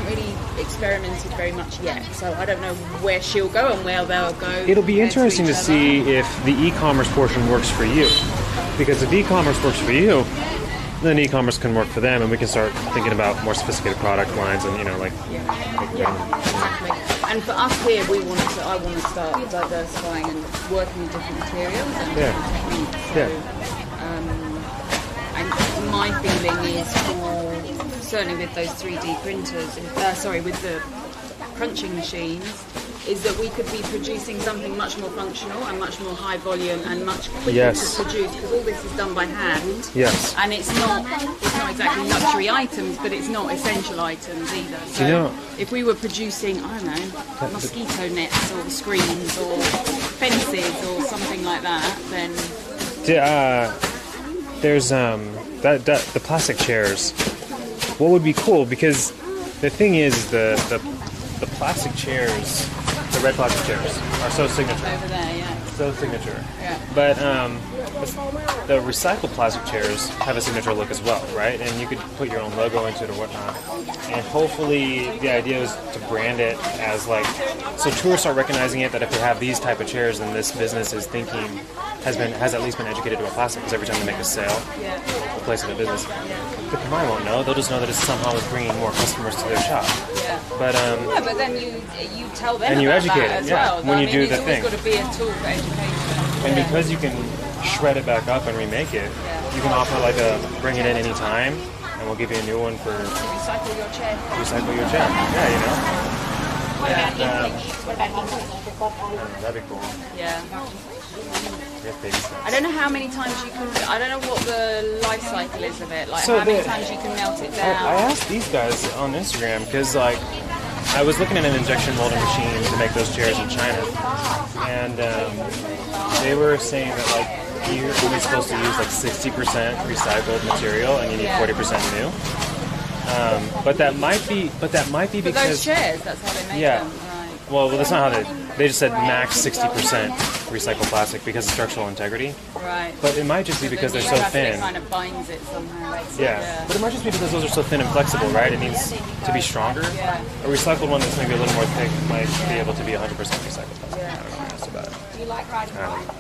really experimented very much yet. So I don't know where she'll go and where they'll go. It'll be interesting to see if the e-commerce portion works for you. Because if e-commerce works for you, then e-commerce can work for them, and we can start thinking about more sophisticated product lines, and exactly. And for us here, I want to start diversifying and working with different materials and different techniques. So, and my feeling is certainly with those 3D printers, with the crunching machines, is that we could be producing something much more functional and much more high volume and much quicker to produce, because all this is done by hand. Yes. And it's not exactly luxury items, but it's not essential items either. So if we were producing, I don't know, mosquito nets or screens or fences or something like that, then there's the plastic chairs. What would be cool, because the thing is the plastic chairs, the red plastic chairs, are so signature. Over there, yeah. So signature. Yeah. But the recycled plastic chairs have a signature look as well, right? And you could put your own logo into it or whatnot. And hopefully the idea is to brand it as so tourists are recognizing it, that if they have these type of chairs, then this business is thinking has at least been educated about plastic, because every time they make a sale, a place of a business, the Khmer won't know. They'll just know that it somehow is bringing more customers to their shop. Yeah. But but then you tell them and you about educate that it, as yeah. well. When you do the it's thing. always got to be a tool for education. And because you can shred it back up and remake it, you can offer like a bring it in any time, and we'll give you a new one for Recycle your chair. recycle your chair. Yeah, you know. What about English? That'd be cool. Yeah. We have baby steps. I don't know how many times you can. I don't know what the life cycle is of it. Like So how many times you can melt it down. I asked these guys on Instagram because, like, I was looking at an injection molding machine to make those chairs in China, and they were saying that like you're only supposed to use like 60% recycled material, and you need 40% new. But that might be For because those chairs, that's how they make Yeah. them. Right. well, that's not how they just said max 60% recycled plastic because of structural integrity. Right. But it might just be because they're the so plastic thin. kind of binds it somehow. Yeah, but it might just be because those are so thin and flexible, right? It needs to be stronger. Yeah. A recycled one that's maybe a little more thick might be able to be 100% recycled plastic. I don't know. That's about it. Do you like riding bikes?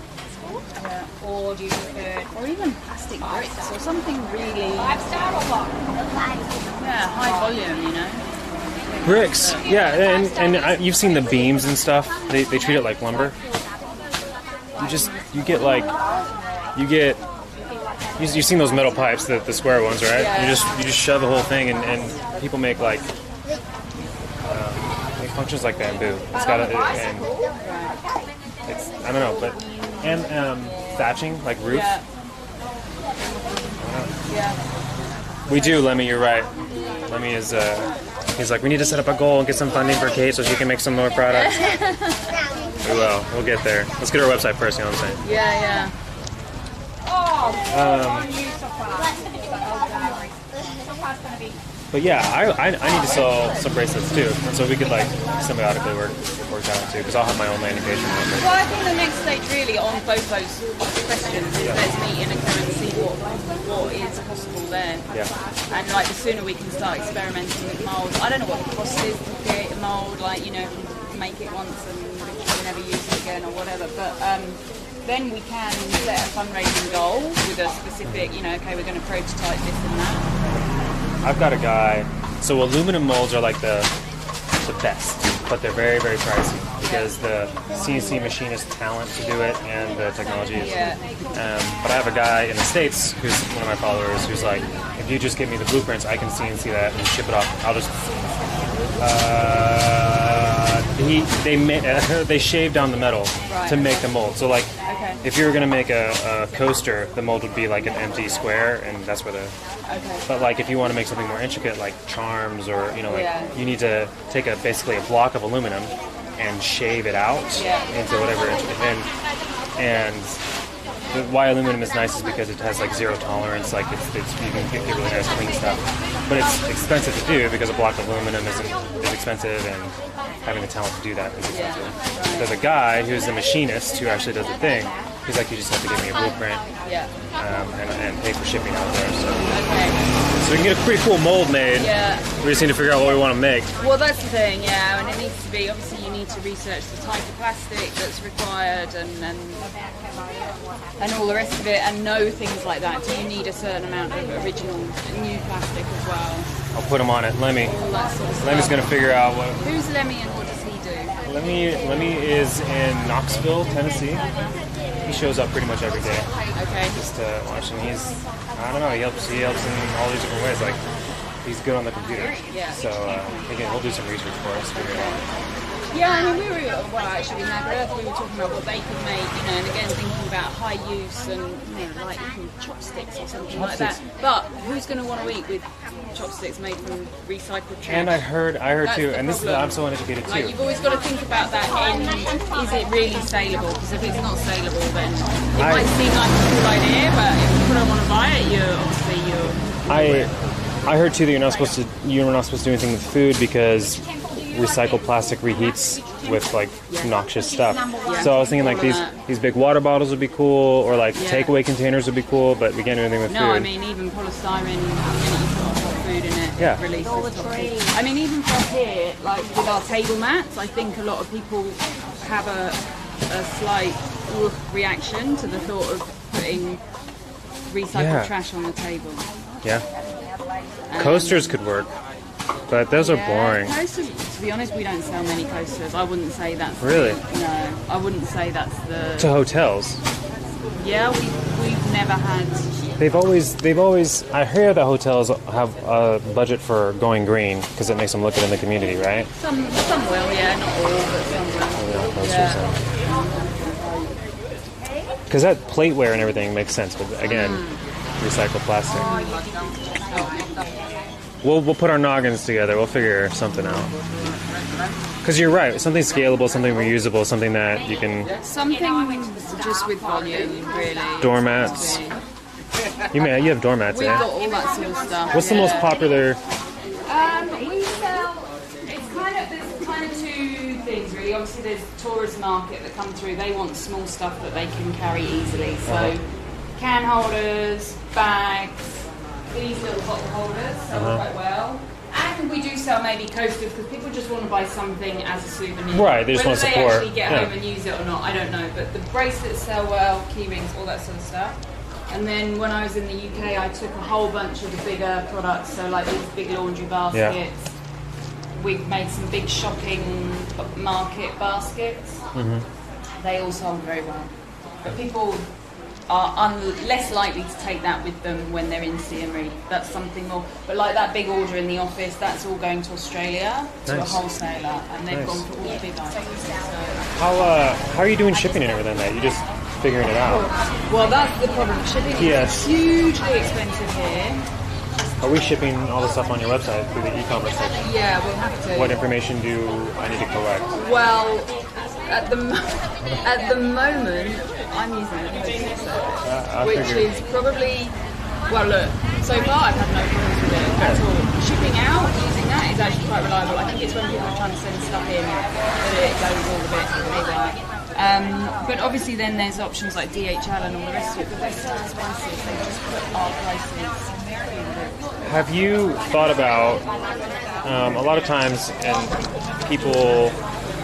Or do you prefer Or even plastic bricks or something really lifestyle or what? high volume, you know. Bricks, yeah, and you've seen the beams and stuff. They treat it like lumber. You've seen those metal pipes, the square ones, right? Yeah. You just shove the whole thing, and people make like it functions like bamboo. It's got and it's I don't know, but and thatching like roof. Yeah. Yeah. We do, Lemmy. You're right. Lemmy is he's like, we need to set up a goal and get some funding for Kate so she can make some more products. We will. We'll get there. Let's get our website first. You know what I'm saying? Yeah. But yeah, I need to sell some bracelets too, and so we could like symbiotically work that out too, because I'll have my own landing page. Well, I think the next stage really on both those questions is let's meet in and go and see what is possible there. Yeah. And like the sooner we can start experimenting with molds. I don't know what the cost is to create a mold, like, you know, if you make it once and you never use it again or whatever. But then we can set a fundraising goal with a specific, you know, okay, we're going to prototype this and that. I've got a guy. So aluminum molds are like the best, but they're very, very pricey because the CNC machinist talent to do it and the technology is. But I have a guy in the States who's one of my followers who's like, if you just give me the blueprints, I can CNC that and ship it off. I'll just. They shave down the metal to make the mold. So like, if you were gonna make a coaster, the mold would be like an empty square, and that's where the. But like, if you want to make something more intricate, like charms, or you know, like you need to take basically a block of aluminum and shave it out into whatever. And why aluminum is nice is because it has like zero tolerance. Like it's you can get really nice clean stuff, but it's expensive to do because a block of aluminum is expensive, and having the talent to do that is expensive. There's a guy who's a machinist who actually does the thing. He's like, you just have to give me a blueprint and pay for shipping out there. So we can get a pretty cool mold made. We just need to figure out what we want to make. Well, that's the thing, and it needs to be, obviously you need to research the type of plastic that's required and all the rest of it, and know things like that. Do you need a certain amount of original new plastic as well? I'll put him on it. Lemmy. All that sort of stuff. Lemmy's going to figure out what... Who's Lemmy and what does he do? Lemmy is in Knoxville, Tennessee. He shows up pretty much every day. Okay. Just to watch, and he's, I don't know, he helps in all these different ways. Like, he's good on the computer. So he'll do some research for us, figure it out. Yeah, I mean, actually in Earth we were talking about what they could make, you know, and again thinking about high use and, you know, like chopsticks or something like that. But who's going to want to eat with chopsticks made from recycled trash? And I heard That's too, the and this is, problem. I'm so uneducated too. Like, you've always got to think about that is it really saleable? Because if it's not saleable, then it might seem like a cool idea, but if people don't want to buy it, I heard too that you're not supposed to do anything with food because recycled plastic reheats with like noxious stuff. So I was thinking like these big water bottles would be cool, or like takeaway containers would be cool, but we can't do anything with food. No, I mean even polystyrene, the minute you put hot food in it, it releases toxins. I mean even from here, like with our table mats, I think a lot of people have a slight reaction to the thought of putting recycled trash on the table. Yeah. Coasters could work, but those are boring. Coasters, to be honest, we don't sell many coasters. I wouldn't say that's... Really? No, I wouldn't say that's the... To hotels. Yeah, we've never had... They've always. I hear that hotels have a budget for going green because it makes them look good in the community, right? Some will, yeah, not all, but some will. Because that plateware and everything makes sense, but again, recycled plastic. We'll put our noggins together. We'll figure something out. Because you're right, something scalable, something reusable, something that you can... Something just with volume, really. Doormats. You have doormats, We've got all that sort of stuff. What's the most popular? We sell... There's kind of two things, really. Obviously, there's tourist market that come through. They want small stuff that they can carry easily. So, can holders, bags, these little bottle holders sell quite well. And we do sell maybe coasters because people just want to buy something as a souvenir. Right, they just want to support. Whether they actually get home and use it or not, I don't know. But the bracelets sell well, key rings, all that sort of stuff. And then when I was in the UK, I took a whole bunch of the bigger products, so like these big laundry baskets. Yeah. We've made some big shopping market baskets. They all sold very well. But people are less likely to take that with them when they're in Siem Reap. That's something more. But like that big order in the office, that's all going to Australia to a wholesaler, and they've gone for all the big items. So. How are you doing shipping and everything? That you just figuring it out? Well, that's the problem. Shipping is hugely expensive here. Are we shipping all the stuff on your website through the e-commerce section? Yeah, we'll have to. What information do I need to collect? Well, at the moment, I'm using the postal service, which is probably... Well, look, so far I've had no problems with it at all. Shipping out, using that is actually quite reliable. I think it's when people are trying to send stuff in that it goes all a bit haywire. But obviously then there's options like DHL and all the rest of it, but they're so expensive, they just put our prices. Have you thought about, a lot of times, and people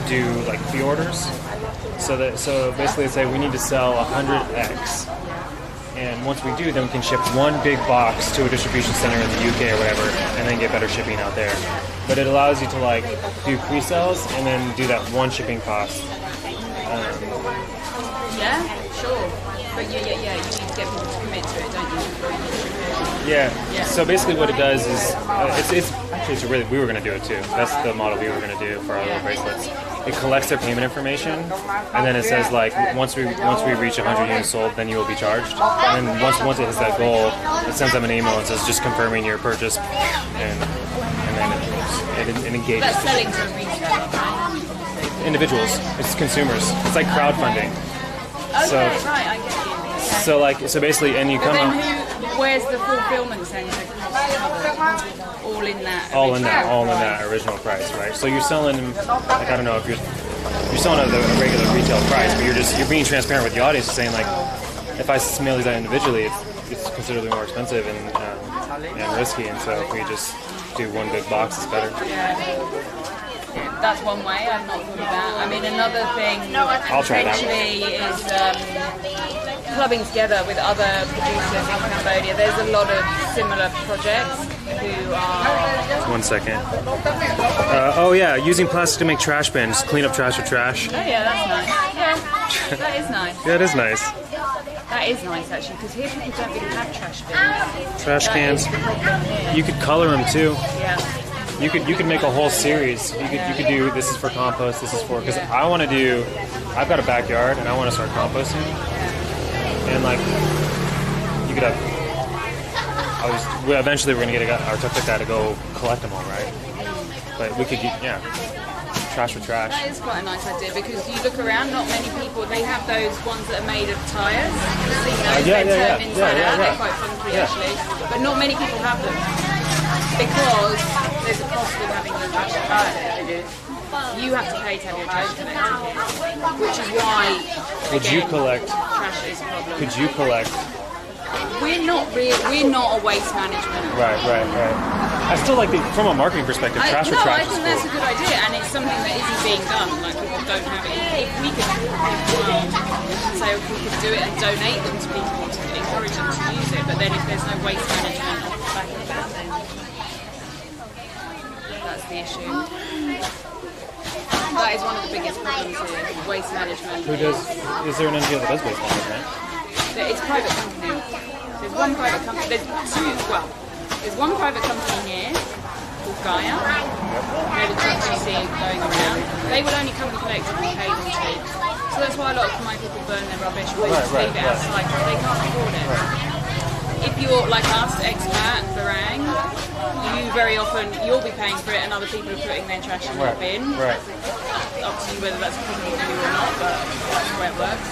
do like pre-orders, so basically they say we need to sell 100X, and once we do, then we can ship one big box to a distribution center in the UK or whatever, and then get better shipping out there. But it allows you to like do pre-sales and then do that one shipping cost. Yeah, sure. But you need to get people to commit to it, don't you? Yeah. So basically, what it does is, we were going to do it too. That's the model we were going to do for our little bracelets. It collects their payment information, and then it says like once we reach 100 units sold, then you will be charged. And then once it hits that goal, it sends them an email and says just confirming your purchase, and then it engages. That's selling to a retailer, right? Individuals. It's consumers. It's like crowdfunding. Okay, right, I get you. So basically, and you come But up. then where's the fulfillment centre? All in that. All in that original price, right? So you're selling, like, I don't know if you're selling at a regular retail price, but you're being transparent with the audience, saying like, if I mail these out individually, it's considerably more expensive and risky, and so if we just do one big box, it's better. That's one way. I've not thought of that. I mean, another thing potentially is clubbing together with other producers in Cambodia. There's a lot of similar projects who are... 1 second. Using plastic to make trash bins, clean up trash with trash. Oh yeah, that's nice. Yeah, that is nice. Yeah, it is nice. That is nice actually, because here people don't really have trash bins. Trash cans. You could color them too. Yeah. You could make a whole series. You could do, this is for compost, this is for, because I've got a backyard and I want to start composting, and like you could have, eventually we're gonna get our tuk-tuk guy to go collect them all, right? But we could trash with trash. That is quite a nice idea, because you look around, not many people, they have those ones that are made of tyres. They're turned inside out. They're quite funky actually, but not many people have them. Because there's a cost of having the trash collected. You have to pay to have your trash collected here, which is why Could you collect? trash is a problem. Could you collect we're not a waste management. Right. I still like from a marketing perspective, trash for trash. I think that's a good idea, and it's something that isn't being done. Like people don't have it. If we could say if we could do it and donate them to people to encourage them to use it, but then if there's no waste management off the back of that, then that's the issue. That is one of the biggest problems here, waste management. Is there an NGO that does waste management? It's a private company. There's one private company. There's one private company here called Gaia. They're the trucks you see going around. They will only come and collect if we pay them cheap. So that's why a lot of my people burn their rubbish or they just leave it outside because they can't afford it. If you're like us, expat, Barang, you very often you'll be paying for it and other people are putting their trash in their bin. Right. Up to you whether that's a problem for you or not, but that's the way it works.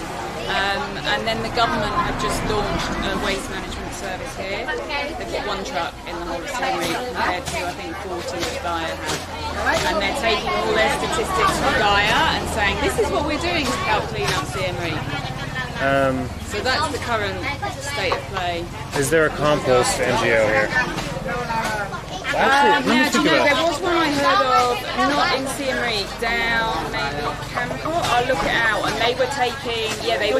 And then the government have just launched a waste management service here. They've got one truck in the whole of Siem Reap compared to I think 40 that Gaia have. And they're taking all their statistics from Gaia and saying this is what we're doing to help clean up Siem Reap. So that's the current state of play. Is there a compost NGO here? Actually, now, do you know, there was one I heard of, not in Siem Reap, down maybe Cambodia. I'll look it out, and they were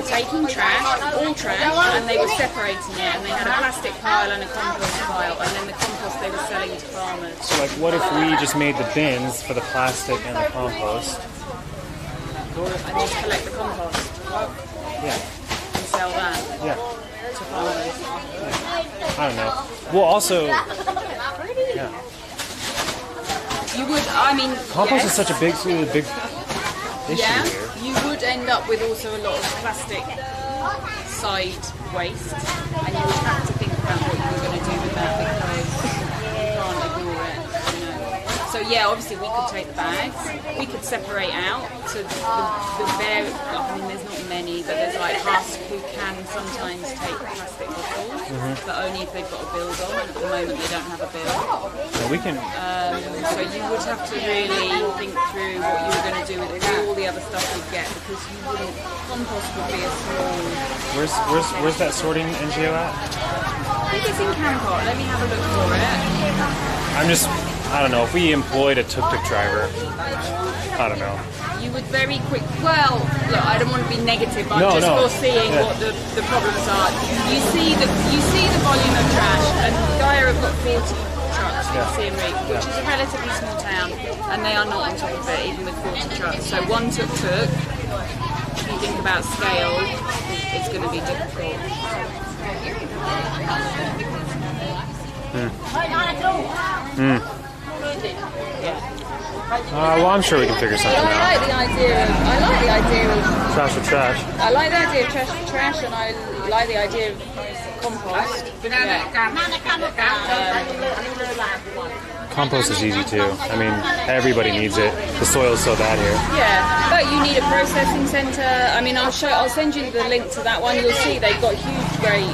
taking trash, all trash, and they were separating it, and they had a plastic pile and a compost pile, and then the compost they were selling to farmers. So, like, what if we just made the bins for the plastic and the compost? And just collect the compost. Yeah. And sell that. Yeah. To farmers. Yeah. I don't know. Well, also. Yeah. You would, I mean, compost is such a big issue here. You would end up with also a lot of plastic side waste, and you would have to think about what you were going to do with that because you can't ignore it. You know. So yeah, obviously we could take the bags, we could separate out to the bare. I mean, there's not many, but there's like us who can sometimes take plastic bottles, but only if they've got a bill on. And at the moment, they don't have a bill. So we can. So you would have to really think through what you were going to do with all the other stuff you get because you wouldn't. Compost would be a small. Where's that sorting NGO at? I think it's in Cambodia. Let me have a look for it. I don't know, if we employed a tuk-tuk driver, I don't know. You would very quick, well, look, I don't want to be negative, but I'm just foreseeing what the problems are. You see the volume of trash, and Gaia have got 40 trucks in Siem Reap, which is a relatively small town, and they are not on top of it, even with 40 trucks. So one tuk-tuk, if you think about scale, it's going to be difficult. Well, I'm sure we can figure something out. I like the idea of trash for trash. I like the idea of trash for trash, and I like the idea of compost. Compost is easy too. I mean, everybody needs it. The soil's so bad here. Yeah, but you need a processing centre. I mean, I'll send you the link to that one. You'll see they've got huge, great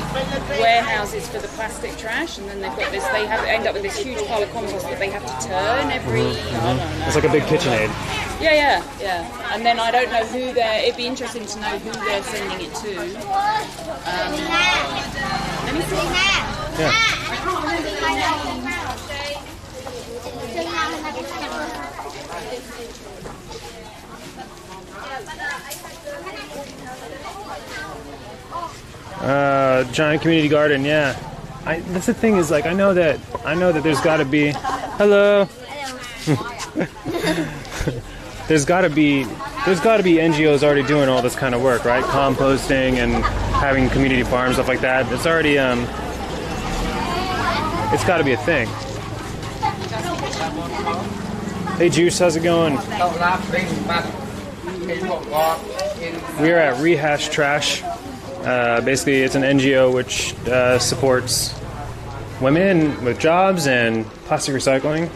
warehouses for the plastic trash, and then they've got this. They end up with this huge pile of compost that they have to turn every. I don't know. It's like a big KitchenAid. Yeah. And then I don't know who they're. It'd be interesting to know who they're sending it to. Let me see. Yeah. Giant community garden, yeah. That's the thing is, like, I know that there's got to be. Hello. there's got to be NGOs already doing all this kind of work, right? Composting and having community farms, stuff like that. It's already it's got to be a thing. Hey Juice, how's it going? We're at Rehash Trash. Basically, it's an NGO which supports women with jobs and plastic recycling.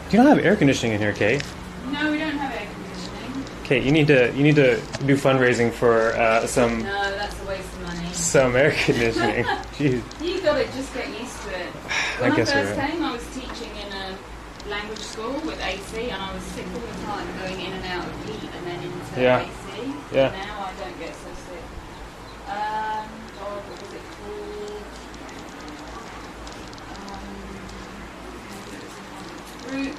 Do you not have air conditioning in here, Kate? No, we don't have air conditioning. Kate, you need to do fundraising for some. No, that's a waste of money. Some air conditioning. Jeez. You gotta just get used to it. When I first came, I was teaching in a language school with AC, and I was sick all the time, going in and out of heat and then into AC. Yeah. Now I don't get so sick. groups.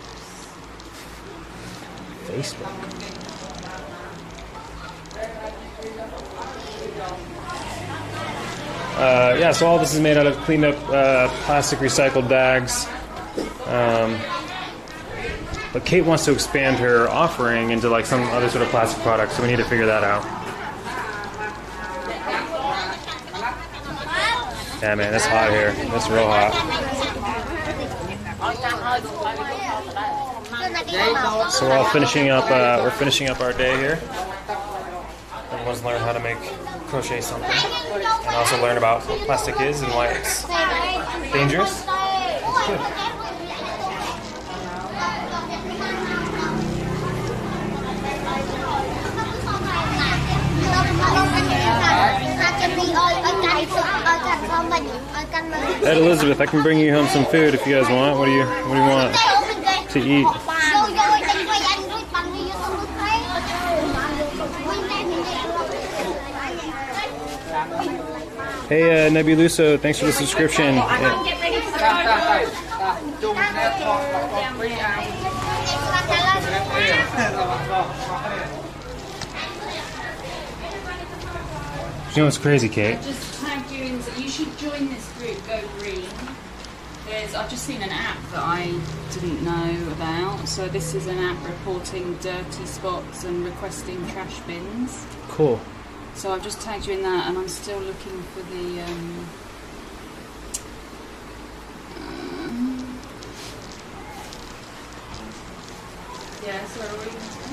Facebook. Yeah, so all this is made out of cleaned up plastic recycled bags. But Kate wants to expand her offering into like some other sort of plastic product, so we need to figure that out. Yeah, man, it's hot here. It's real hot. So we're all finishing up. We're finishing up our day here. Everyone's learned how to make crochet something, and also learn about what plastic is and why it's dangerous. It's good. Ed Elizabeth, I can bring you home some food if you guys want. What do you want to eat? Hey, Nebuloso, thanks for the subscription. You know what's crazy, Kate? Just tagged you in. You should join this group, Go Green. I've just seen an app that I didn't know about. So this is an app reporting dirty spots and requesting trash bins. Cool. So I've just tagged you in that, and I'm still looking for the. Yeah. So are we?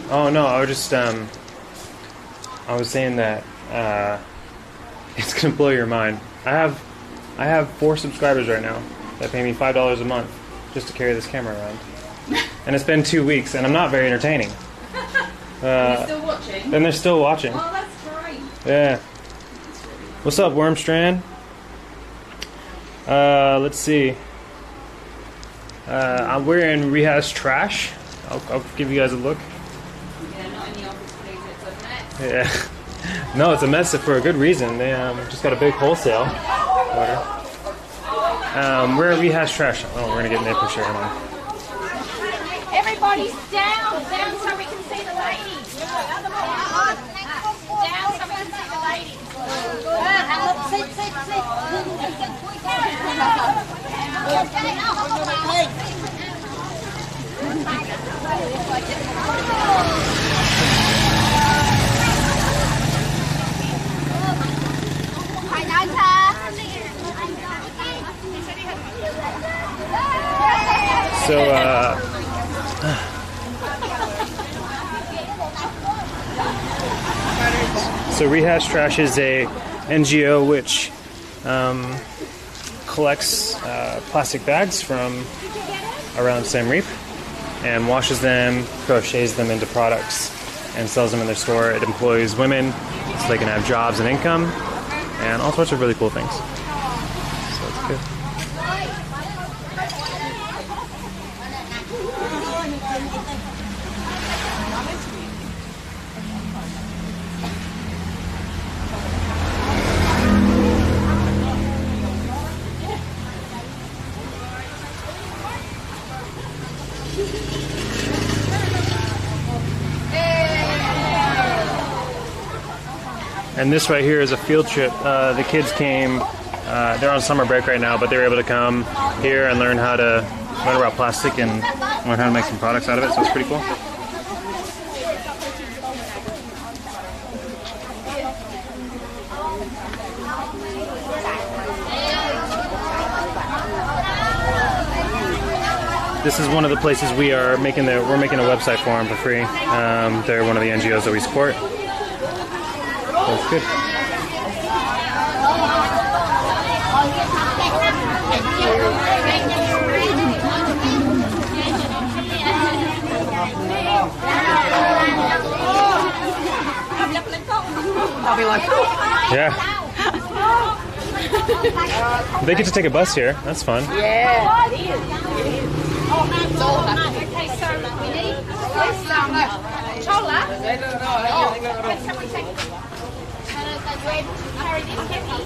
Oh no, I was just I was saying that it's gonna blow your mind. I have 4 subscribers right now that pay me $5 a month just to carry this camera around, and it's been 2 weeks, and I'm not very entertaining. Are you still watching? And they're still watching. Oh, that's great. Yeah. What's up, Wormstrand? Let's see. We're in Rehash Trash. I'll give you guys a look. Yeah, not in the office, please. It's a mess. Yeah. No, it's a mess for a good reason. They just got a big wholesale order. We're at Rehash Trash. Oh, we're gonna get nipple share on. Everybody's down so we can see the ladies. Down so we can see the ladies. So Rehash Trash is a NGO which collects plastic bags from around Siem Reap and washes them, crochets them into products, and sells them in their store. It employs women so they can have jobs and income and all sorts of really cool things. So it's good. And this right here is a field trip. The kids came, they're on summer break right now, but they were able to come here and learn about plastic and learn how to make some products out of it, so it's pretty cool. This is one of the places we're making a website for them for free. They're one of the NGOs that we support. That's good. I'll be like, yeah. They get to take a bus here. That's fun. yeah, it is. Okay, so we need this chola. Can someone take red curry this heavy?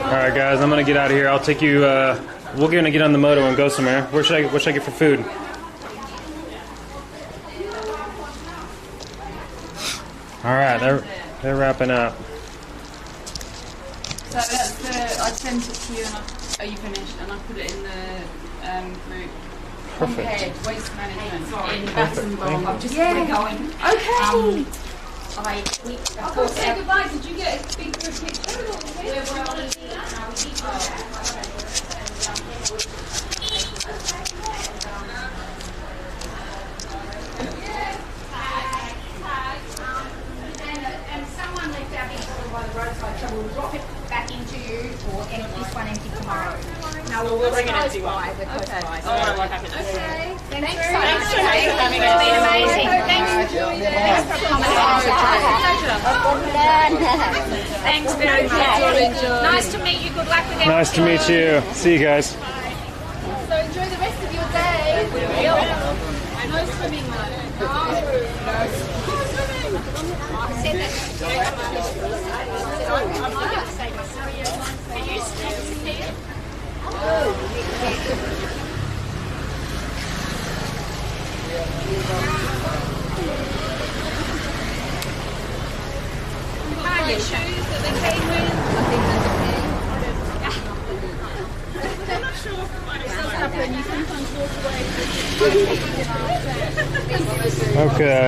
Alright guys, I'm gonna get out of here. I'll take you, we're gonna get on the moto and go somewhere. What should I get for food? Alright, they're wrapping up. So that's I sent it to you and are you finished? And I put it in the group. Perfect. Compared waste management in Battenborough. I'm just Yeah. going. Okay. Say goodbye. Did you get a big group picture? And someone left our big bottle by the roadside, so we'll drop it back into you or this one empty tomorrow. No, we'll bring it empty one. We're close by. Oh, what happened? Thanks so much. Thanks for having us. It's been amazing. Thanks for Thanks very much. Nice to meet you. Good luck with everything. Nice to meet you. See you guys. So enjoy the rest of your day. No swimming though. Your shoes that they came with. I'm not sure what does happen. You sometimes walk away. Okay.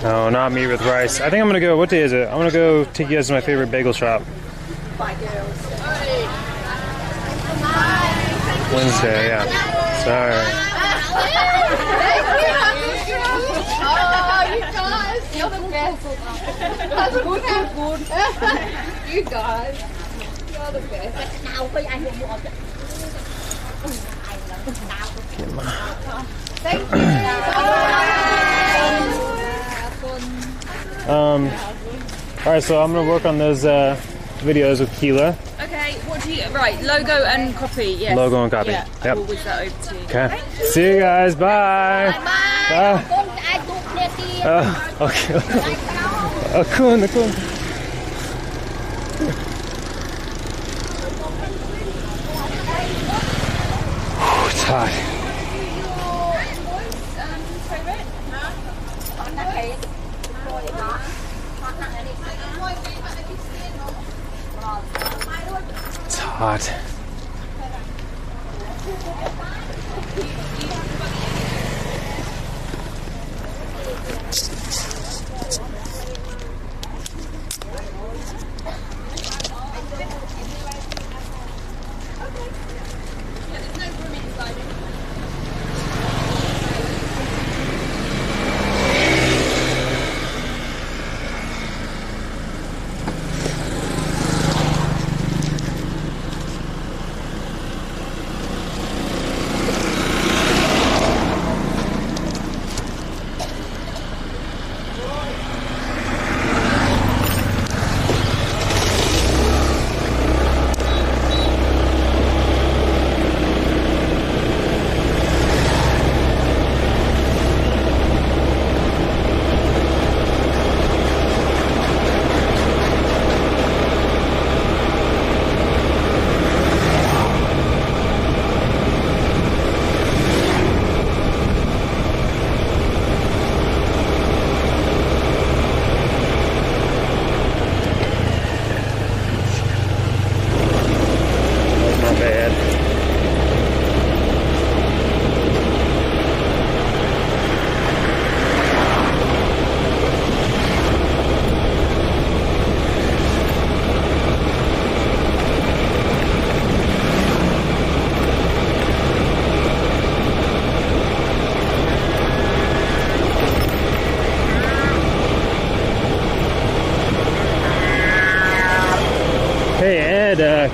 No, not meat with rice. I think I'm gonna go, what day is it? I'm gonna go take you guys to my favorite bagel shop. Wednesday, yeah. Sorry. Oh, you guys. You're the best. That's good. You guys. You're the best. Thank you. Alright, so I'm gonna work on those videos with Keela. Okay, what do you right? Logo and copy, yes. Logo and copy. Yeah, Yep. we'll whiz that over to you. Okay. See you guys. Bye. Bye. Okay. Cool. It's hot. It's hot.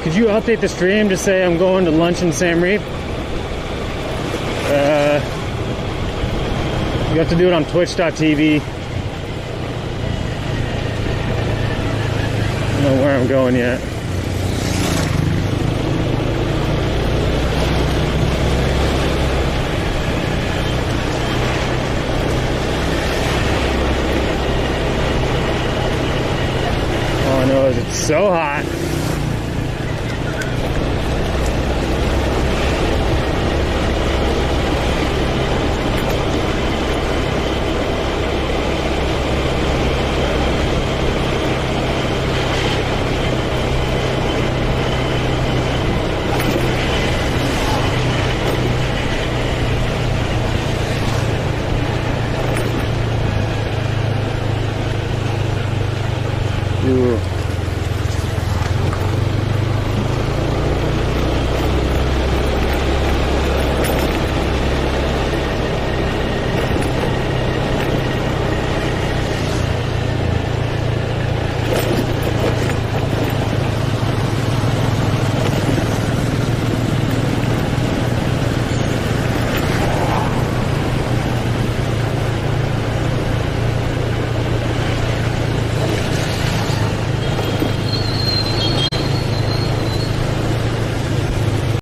Could you update the stream to say I'm going to lunch in Siem Reap? You have to do it on twitch.tv. I don't know where I'm going yet. so hot.